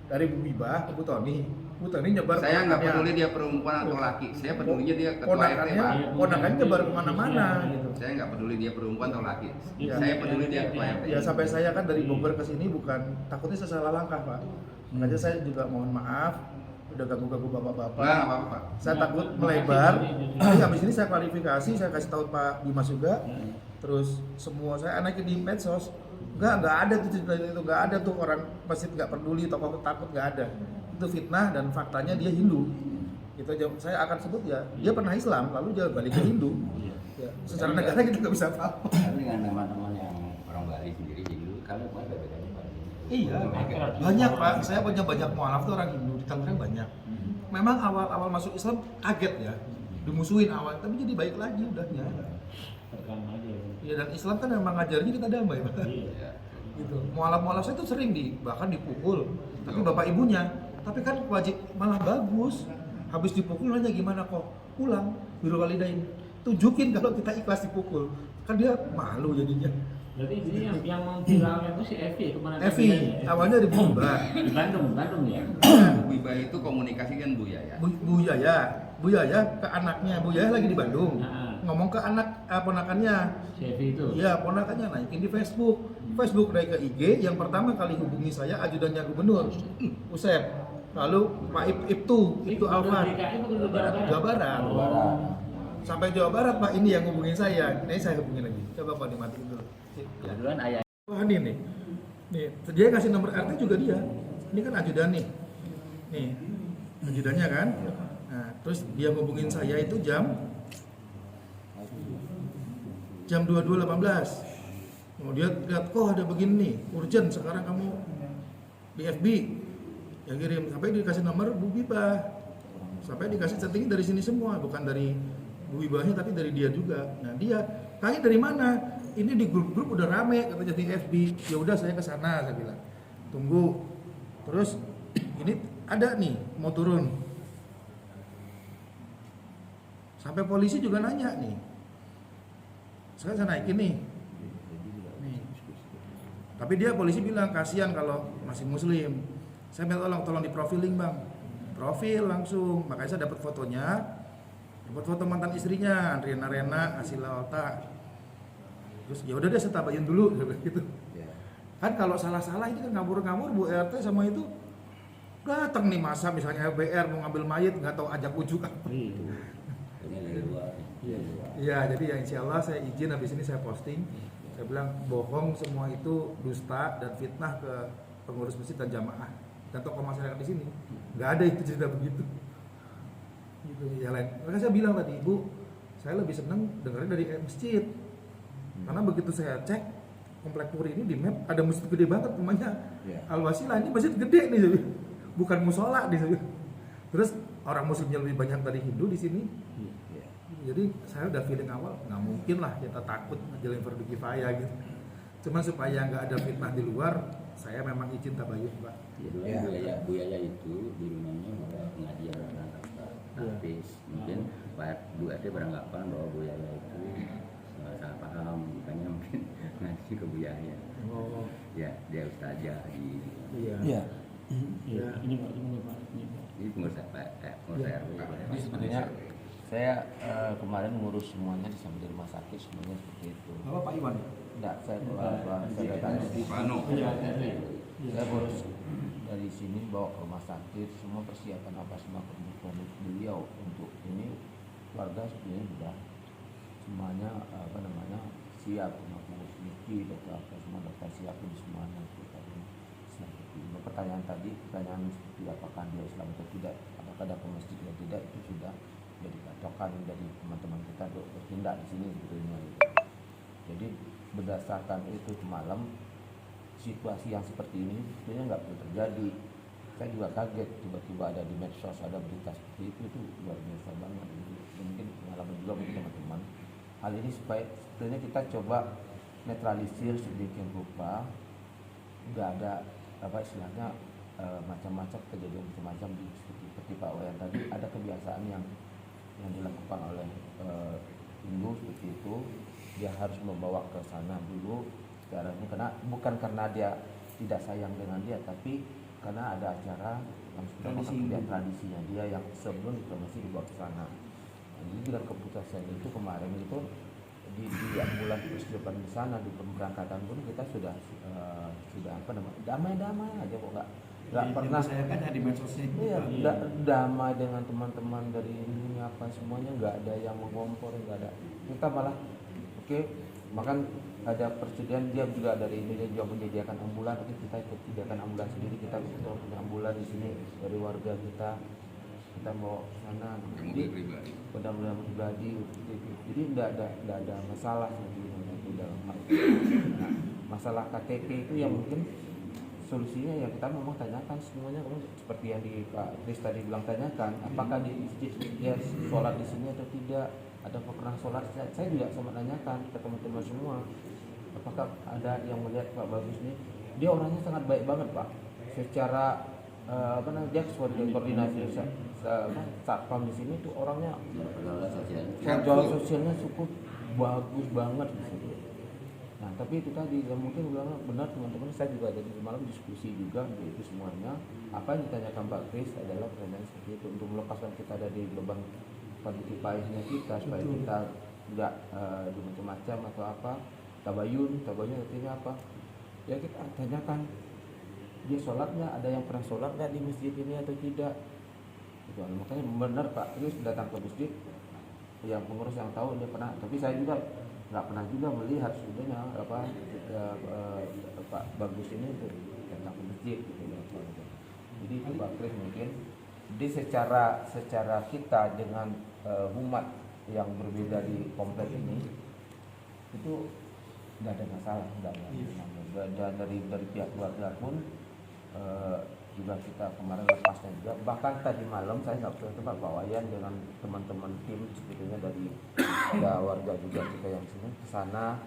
dari Bu Biba ke Bu Toni nyebar Saya nggak ponakannya. peduli dia perempuan atau laki, saya pedulinya dia ketua RT Pak. Ponakannya nyebar kemana-mana gitu. Saya nggak peduli dia perempuan atau laki, Iya. saya peduli dia ketua RT. Ya sampai saya kan dari Bogor ke sini bukan takutnya saya salah langkah Pak. Makanya saya juga mohon maaf udah ganggu bapak-bapak. Nggak apa-apa Pak. Saya takut melebar. Jadi habis ini saya klarifikasi, saya kasih tahu Pak Dimas juga. Terus semua saya naikin di medsos. Nggak ada tuh cerita itu, nggak ada tuh orang masjid nggak peduli, tokoh takut nggak ada. Itu fitnah dan faktanya dia Hindu. Itu aja saya akan sebut ya, dia pernah Islam lalu dia balik ke Hindu. Ya, secara negara kita nggak bisa apa. Tapi dengan teman-teman yang orang Bali sendiri Hindu, kalau ada bedanya Pak? Iya, banyak Pak. Saya punya banyak mualaf tuh orang Hindu di Tangerang banyak. Memang awal-awal masuk Islam kaget ya, dimusuhin awal, tapi jadi baik lagi udahnya. Tekan aja. Iya, dan Islam kan memang ngajarnya kita damai Pak. Iya. Gitu. Mualaf-mualaf saya tuh sering bahkan dipukul, tapi bapak ibunya. Tapi kan wajib malah bagus. Habis dipukul nanya gimana kok? Pulang, birrul walidain. Tunjukin kalau kita ikhlas dipukul. Kan dia malu jadinya. Berarti ini yang viralnya itu si Evi kemana? Evi, awalnya di Bumba. Di Bandung ya. Bu Bibah itu komunikasi kan Bu Yaya. Bu Yaya ke anaknya. Bu Yaya lagi di Bandung. Nah. Ngomong ke anak ponakannya. Si Evi itu. Iya, ponakannya naikin di Facebook. Facebook naik ke IG. Yang pertama kali hubungi saya ajudannya gubernur, Usep. Lalu Pak Ibtu Alfan, DKI bukan Jawa Barat. Sampai Jawa Barat Pak, ini yang hubungin saya. Ini saya hubungin lagi. Coba Pak dimatiin dulu. Ya. Kebetulan ayah Wah ini nih. Nih, dia kasih nomor RT juga dia. Ini kan ajudan nih. Nih, ajudannya kan. Nah, terus dia hubungin saya itu jam 22.18. Oh, dia lihat kok ada begini nih, urgent sekarang kamu di FB. Ya kirim, sampai dikasih nomor Bu Biba. Sampai dikasih setting dari sini semua, bukan dari Bu Bibahnya tapi dari dia juga. Nah, dia tanya dari mana? Ini di grup-grup udah rame katanya di FB. Ya udah saya ke sana, saya bilang. Tunggu. Terus ini ada nih mau turun. Sampai polisi juga nanya nih. Saya naikin nih. Nih. Tapi dia polisi bilang kasihan kalau masih muslim. Saya minta tolong di profiling bang. Profil langsung. Makanya saya dapat fotonya. Dapat foto mantan istrinya, Rena ngasih lauta. Terus ya udah deh saya tabain dulu gitu. Kan kalau salah-salah ini kan ngabur-ngabur Bu RT sama itu datang nih masa misalnya LBR mau ngambil mayat nggak tahu ajak ujuk apa. ini dari luar. Iya, jadi ya insya Allah saya izin habis ini saya posting. Saya bilang bohong semua itu dusta dan fitnah ke pengurus masjid dan jamaah dan tokoh masyarakat di sini. Nggak ada itu cerita begitu. Gitu ya lain. Maka saya bilang tadi Ibu, saya lebih senang dengarnya dari masjid. Karena begitu saya cek Komplek Puri ini di map ada masjid gede banget namanya Al-Wasilah, ini masjid gede nih, bukan musola nih. Terus orang muslimnya lebih banyak dari Hindu di sini. Jadi saya udah feeling awal nggak mungkin lah kita takut ngajalin fardu kifayah gitu. Cuma supaya nggak ada fitnah di luar, saya memang izin tabayun Pak. Ya, Bu Yaya itu di rumahnya ada pengajian tapi mungkin Bu RT beranggapan bahwa Bu Yaya itu salah paham, makanya mungkin ngaji ke Bu Yaya. Oh. Ya, dia ustazah di Iya. Iya, ini Pak, ini Pak. ini pengurus RT. Jadi sebenarnya Saya kemarin ngurus semuanya sampai di rumah sakit semuanya seperti itu. Bapak Pak Iwan. Enggak, saya datang di Pano. saya ngurus dari sini bawa ke rumah sakit, semua persiapan apa semua kebutuhan beliau untuk ini keluarga sebenarnya sudah semuanya siap, pengurus sedikit atau apa semua dokter siapin semuanya. Pertanyaan seperti apakah dia Islam atau tidak, apakah ada ke masjid atau tidak, itu sudah jadi patokan dari teman-teman kita untuk bertindak di sini sebetulnya. Jadi berdasarkan itu malam situasi yang seperti ini sebenarnya nggak perlu terjadi. Saya juga kaget tiba-tiba ada di medsos ada berita seperti itu luar biasa banget. Mungkin pengalaman juga bagi teman-teman. Hal ini supaya sebenarnya kita coba netralisir sedemikian rupa, nggak ada apa istilahnya macam-macam kejadian semacam seperti Pak Wayan tadi. Ada kebiasaan yang dilakukan oleh Hindu seperti itu, dia harus membawa ke sana dulu caranya, bukan karena dia tidak sayang dengan dia, tapi karena ada acara yang sudah dia tradisinya dia yang sebelum diplomasi dibawa ke sana. Jadi dengan keputusan itu kemarin itu di bulan persiapan di sana di pemberangkatan pun kita sudah damai-damai aja kok, nggak pernah saya kan di medsosnya iya damai dengan teman-teman dari ini apa semuanya, nggak ada yang mengompor, nggak ada, kita malah oke, bahkan ada persetujuan dia juga dari ini dia juga menyediakan ambulan, tapi kita ikut sediakan ambulan sendiri, kita punya ambulan di sini dari warga kita mau sana, jadi mudah-mudahan pribadi, jadi tidak ada masalah di dalam hal itu. Nah, masalah KTP itu yang mungkin solusinya ya kita memang tanyakan semuanya, seperti yang di Pak Kris tadi bilang, tanyakan apakah di masjid dia sholat di sini atau tidak, ada pernah sholat. Saya juga sama tanyakan ke teman-teman semua, apakah ada yang melihat Pak Bagus ini, dia orangnya sangat baik banget Pak, secara dia sebagai koordinasi satpam di sini tuh orangnya pergaulan sosialnya cukup bagus banget di situ. Nah tapi itu tadi yang mungkin bilang benar teman-teman, saya juga tadi malam diskusi juga itu semuanya. Apa yang ditanyakan Pak Kris adalah pertanyaan seperti itu untuk melepaskan kita dari beban partisipasinya kita, supaya kita tidak macam-macam atau apa. Tabayun artinya apa? Ya kita tanyakan dia sholatnya, ada yang pernah sholat nggak di masjid ini atau tidak? Itu makanya benar Pak Kris datang ke masjid, yang pengurus yang tahu dia pernah, tapi saya juga nggak pernah juga melihat sebenarnya Pak Bagus ini tuh datang ke masjid gitu. Jadi itu Pak Kris mungkin di secara kita dengan umat yang berbeda di komplek ini itu nggak ada masalah, dan dari pihak keluarga pun juga kita kemarin lepasnya juga. Bahkan tadi malam saya nggak pernah tempat Pak Wayan dengan teman-teman tim sebetulnya dari ada warga juga kita yang sini ke sana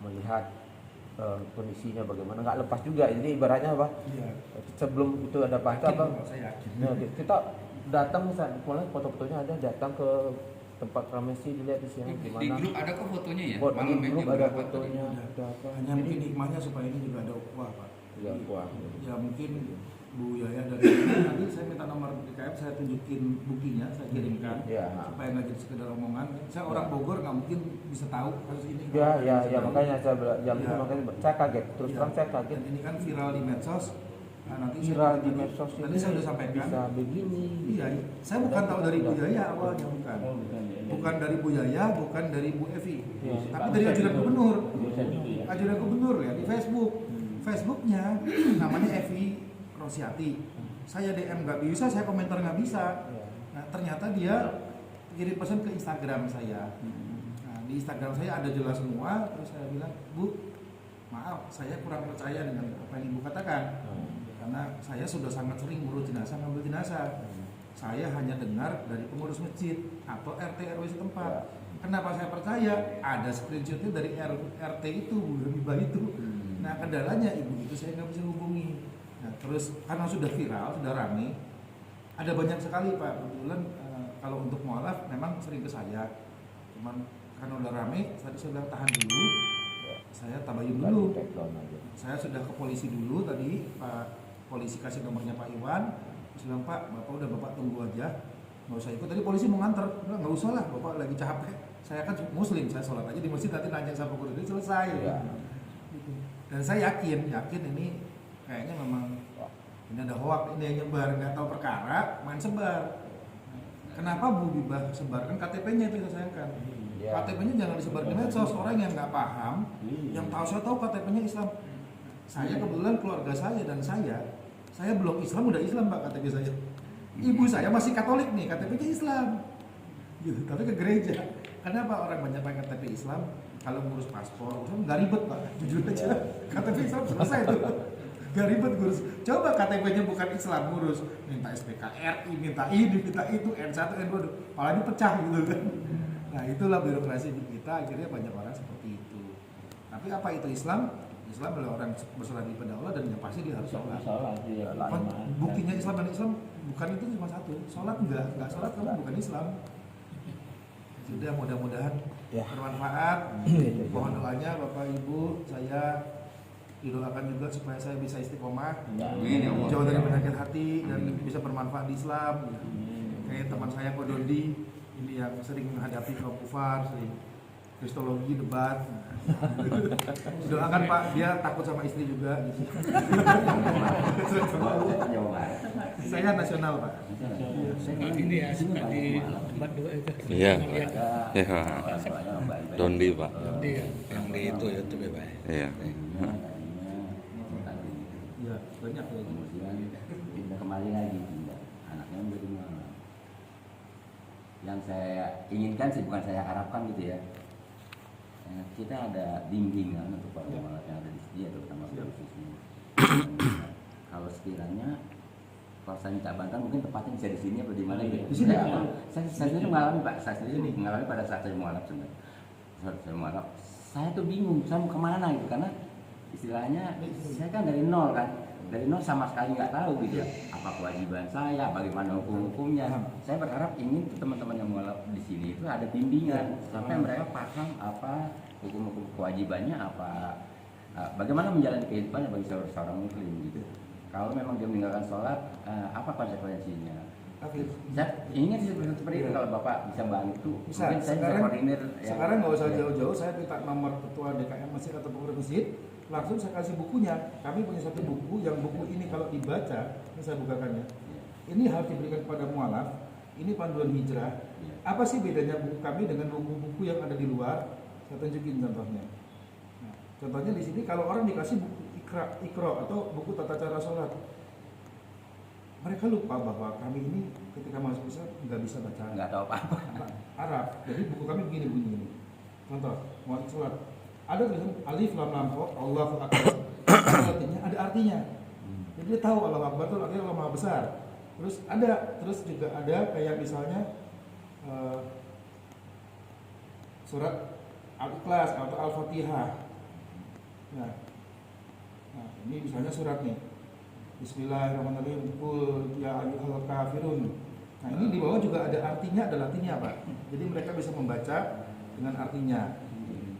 melihat kondisinya bagaimana, nggak lepas juga. Jadi ibaratnya apa? Iya. Sebelum itu ada apa? Kita datang misalnya, mulai foto-fotonya ada, datang ke tempat Ramesi dilihat di sini gimana. Di grup ada kok fotonya ya? Malam di grup ada fotonya. Hanya mungkin hikmahnya supaya ini juga ada ukhuwah Pak. Ya, ya mungkin Bu Yaya dari nanti saya minta nomor DKM, saya tunjukin bukinya, saya kirimkan supaya nggak jadi sekedar omongan. Saya orang Bogor nggak mungkin bisa tahu kasus ini. Ya makanya saya makanya saya kaget, terus terang saya kaget. Dan ini kan viral di medsos. Nah, nanti viral di medsos nanti saya sudah sampaikan. Bisa begini. Iya, saya bukan tahu dari Bu Yaya awalnya, bukan dari Bu Yaya, bukan dari Bu Evi, tapi dari ajudan gubernur. Ajudan gubernur ya di Facebook. Facebooknya namanya Evi Rosiati. Saya DM nggak bisa, saya komentar nggak bisa. Nah ternyata dia kirim pesan ke Instagram saya. Nah, di Instagram saya ada jelas semua. Terus saya bilang, Bu, maaf, saya kurang percaya dengan apa yang Ibu katakan. Karena saya sudah sangat sering ngurus jenazah, ngambil jenazah. Saya hanya dengar dari pengurus masjid atau RT RW setempat. Kenapa saya percaya? Ada screenshotnya dari RT itu, Bu Habibah itu. Nah kendalanya ibu itu saya nggak bisa hubungi. Nah, terus karena sudah viral, sudah rame, ada banyak sekali Pak. Kebetulan kalau untuk mualaf memang sering ke saya. Cuman karena udah rame, tadi saya bilang tahan dulu. Saya tabayun dulu. Saya sudah ke polisi dulu tadi. Pak polisi kasih nomornya Pak Iwan. Terus bilang Pak, Bapak tunggu aja. nggak usah ikut. Tadi polisi mau nganter, nggak usah lah, bapak lagi capek. Saya kan muslim, saya sholat aja di masjid, nanti nanya sama guru ini selesai. Gitu. Dan saya yakin ini kayaknya memang ini ada hoak, ini yang nyebar, nggak tahu perkara, main sebar. Kenapa Bu Bibah sebarkan KTP-nya itu saya sayangkan. KTP-nya jangan disebar di medsos, orang yang nggak paham, yang saya tahu KTP-nya Islam. Saya kebetulan keluarga saya dan saya belum Islam udah Islam Pak KTP saya. Ibu saya masih Katolik nih, KTP-nya Islam. Gitu, tapi ke gereja. Kenapa orang banyak pakai KTP Islam? Kalau ngurus paspor, nggak ribet Pak, jujur aja. KTP Islam selesai tuh. Gak ribet ngurus. Coba KTP-nya bukan Islam ngurus, minta SPKRI, minta ini, minta itu, N1, N2, malah dipecah gitu kan. Nah itulah birokrasi di kita, akhirnya banyak orang seperti itu. Tapi apa itu Islam? Islam adalah orang berserah diri pada Allah dan yang pasti dia harus sholat. Buktinya Islam dan Islam bukan itu cuma satu. Sholat enggak sholat kamu bukan Islam. Sudah mudah-mudahan bermanfaat. Mohon doanya Bapak Ibu, saya didoakan juga supaya saya bisa istiqomah, jauh dari penyakit hati dan bisa bermanfaat di Islam. Kayak teman saya Ko Dondi ini yang sering menghadapi kaum kufar, sering kristologi, debat. Doakan Pak, dia takut sama istri juga. Gitu. Saya nasional Pak. Ini ya di tempat dua itu. Iya. Dondi Pak. Yang di itu ya Pak. Iya. Iya, banyak ya. Kemudian pindah kembali lagi, anaknya menjadi mualaf. Yang saya inginkan sih, bukan saya harapkan gitu ya. Kita ada bimbingan untuk para mualaf yang ada di sini, terutama posisi. Kalau sekiranya kalau saya minta bantuan mungkin tepatnya bisa di sini atau di mana gitu. Di sini. Saya sendiri mengalami Pak, saya sendiri mengalami pada saat saya mualaf sebenarnya. Saya mualaf, saya tuh bingung, saya mau kemana gitu karena istilahnya saya kan dari nol sama sekali nggak tahu gitu ya apa kewajiban saya, bagaimana hukum-hukumnya. Saya berharap ingin teman-teman yang mualaf di sini itu ada bimbingan sampai mereka paham apa hukum-hukum kewajibannya, apa bagaimana menjalani kehidupannya bagi seorang muslim gitu. Kalau memang dia meninggalkan sholat, apa konsekuensinya? Saya ingin seperti itu kalau Bapak bisa bantu. Bisa. Mungkin saya bisa koordinir. Sekarang nggak usah jauh-jauh, saya minta nomor ketua DKM masjid atau pengurus masjid, langsung saya kasih bukunya. Kami punya satu buku, yang buku ini kalau dibaca, ini saya bukakannya. Ini harus diberikan kepada mualaf. Ini panduan hijrah. Apa sih bedanya buku kami dengan buku-buku yang ada di luar? Saya tunjukin contohnya. Nah, contohnya di sini kalau orang dikasih buku Iqra atau buku tata cara sholat, mereka lupa bahwa kami ini ketika masuk Islam nggak bisa baca Nggak tahu apa-apa. Arab. Jadi buku kami begini bunyi. Contoh, mau sholat. Ada tulisan alif lam lam ra, Allahu akbar. Artinya ada artinya. Jadi dia tahu Allahu akbar itu artinya Allah Maha Besar. Terus juga ada kayak misalnya surat Al-Ikhlas atau Al-Fatihah. Nah, ini misalnya surat nih. Bismillahirrahmanirrahim. Qul ya ayyuhal kafirun. Nah, ini di bawah juga ada artinya, ada latinnya, Pak. Jadi mereka bisa membaca dengan artinya.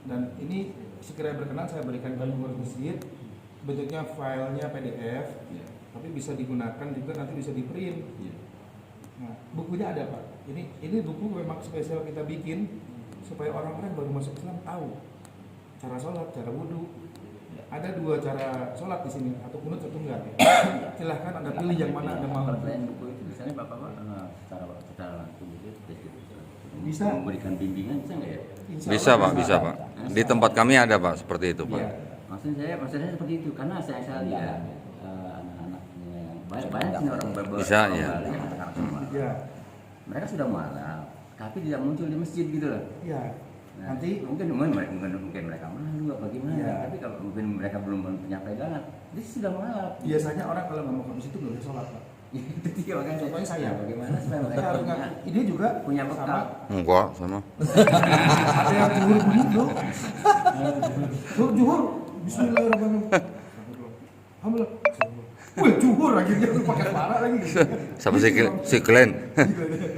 Dan ini sekiranya berkenan saya berikan ke pengurus masjid. Bentuknya filenya PDF, tapi bisa digunakan juga, nanti bisa di-print. Nah, bukunya ada, Pak. Ini buku memang spesial kita bikin supaya orang-orang baru masuk Islam tahu cara sholat, cara wudhu. Ada dua cara sholat di sini, atau kunut atau enggak. Silahkan Anda pilih yang mana Anda mau. Selain buku itu, misalnya Bapak secara langsung gitu, Bisa. memberikan bimbingan bisa nggak ya? Bisa Pak, bisa Pak. Di tempat kami ada Pak seperti itu Pak. Iya. Maksudnya seperti itu karena saya lihat anak-anaknya yang banyak sih orang Bisa, ya. anak-anak semua. Iya. Mereka sudah mualaf, tapi tidak muncul di masjid gitu loh. Iya. Nah, Nanti mungkin mereka malu apa gimana, Iya. tapi kalau mungkin mereka belum punya pegangan, dia sudah mualaf. biasanya orang kalau nggak mau ke masjid itu nggak bisa sholat, Pak. Itu dia makanya Contohnya saya. bagaimana supaya Saya mereka harus ngaku. Ini juga punya sama. bekal. Enggak sama. Ada yang juhur bunyi loh. Juhur. Bismillahirrahmanirrahim. Alhamdulillah. Wih, juhur akhirnya lu pakai suara lagi. Sama si Glenn.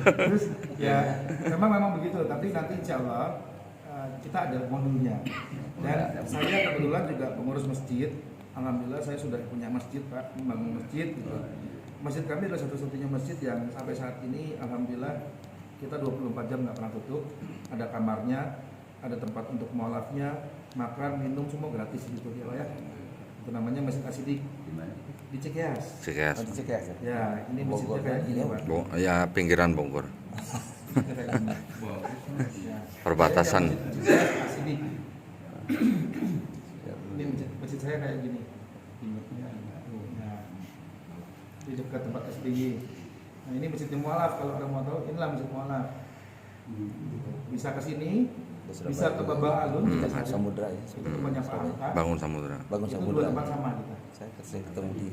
Terus ya memang begitu, tapi nanti insya Allah kita ada modulnya. Dan saya kebetulan juga pengurus masjid. Alhamdulillah saya sudah punya masjid, Pak, membangun masjid gitu. masjid kami adalah satu-satunya masjid yang sampai saat ini alhamdulillah kita 24 jam nggak pernah tutup. Ada kamarnya, ada tempat untuk mualafnya, makan, minum semua gratis gitu ya Pak ya. Itu namanya Masjid Asidik di Cikeas. Cikeas. Nanti cek ya. Ya, ini masjidnya kayak gini Pak. Ya pinggiran Bogor. Ya. Perbatasan. Cikeas Asidik. Ini masjid saya kayak gini. Nah, di dekat tempat SBY. Nah ini masjid mualaf, kalau orang mau tahu inilah masjid mualaf. Bisa ke sini, bisa ke Babak Alun, bisa saja. Samudra ya. Itu tempatnya Pak Angka. Bangun Samudra. Bangun Itu Samudra. dua tempat sama kita. Saya ketemu di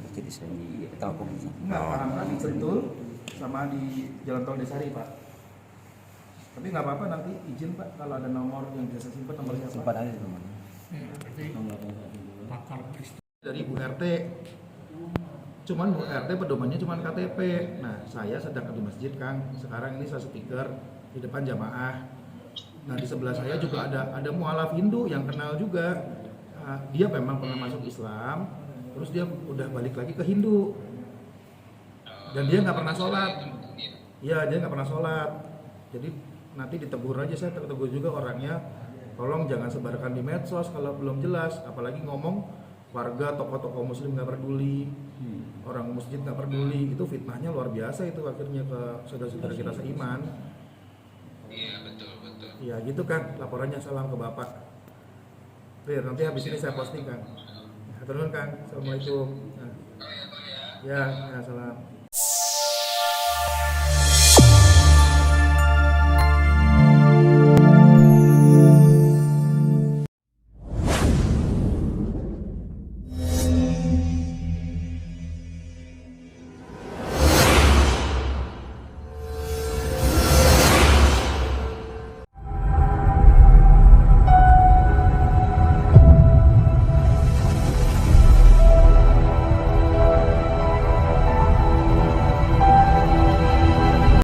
masjid di sini. Telkom. Enggak, Pak Angka di Sentul sama di Jalan Tol Desari Pak. Tapi nggak apa-apa nanti izin Pak kalau ada nomor yang bisa saya simpan nomor siapa? Simpan aja teman. Dari Ibu RT. Cuman Bu RT pedomannya cuman KTP. Nah, saya sedang di masjid Kang. Sekarang ini saya speaker di depan jamaah. Nah, di sebelah saya juga ada mualaf Hindu yang kenal juga. Dia memang pernah masuk Islam, terus dia udah balik lagi ke Hindu. Dan dia nggak pernah sholat. Iya, dia nggak pernah sholat. Jadi nanti ditegur aja, saya tegur juga orangnya. Tolong jangan sebarkan di medsos kalau belum jelas, apalagi ngomong warga tokoh-tokoh muslim nggak peduli, orang masjid nggak peduli, itu fitnahnya luar biasa itu akhirnya ke saudara-saudara kita seiman. Iya betul. Iya gitu kan, laporannya salam ke bapak. Clear, nanti habis ini saya posting Kang. Turun Kang, assalamualaikum. Nah. Ya, salam.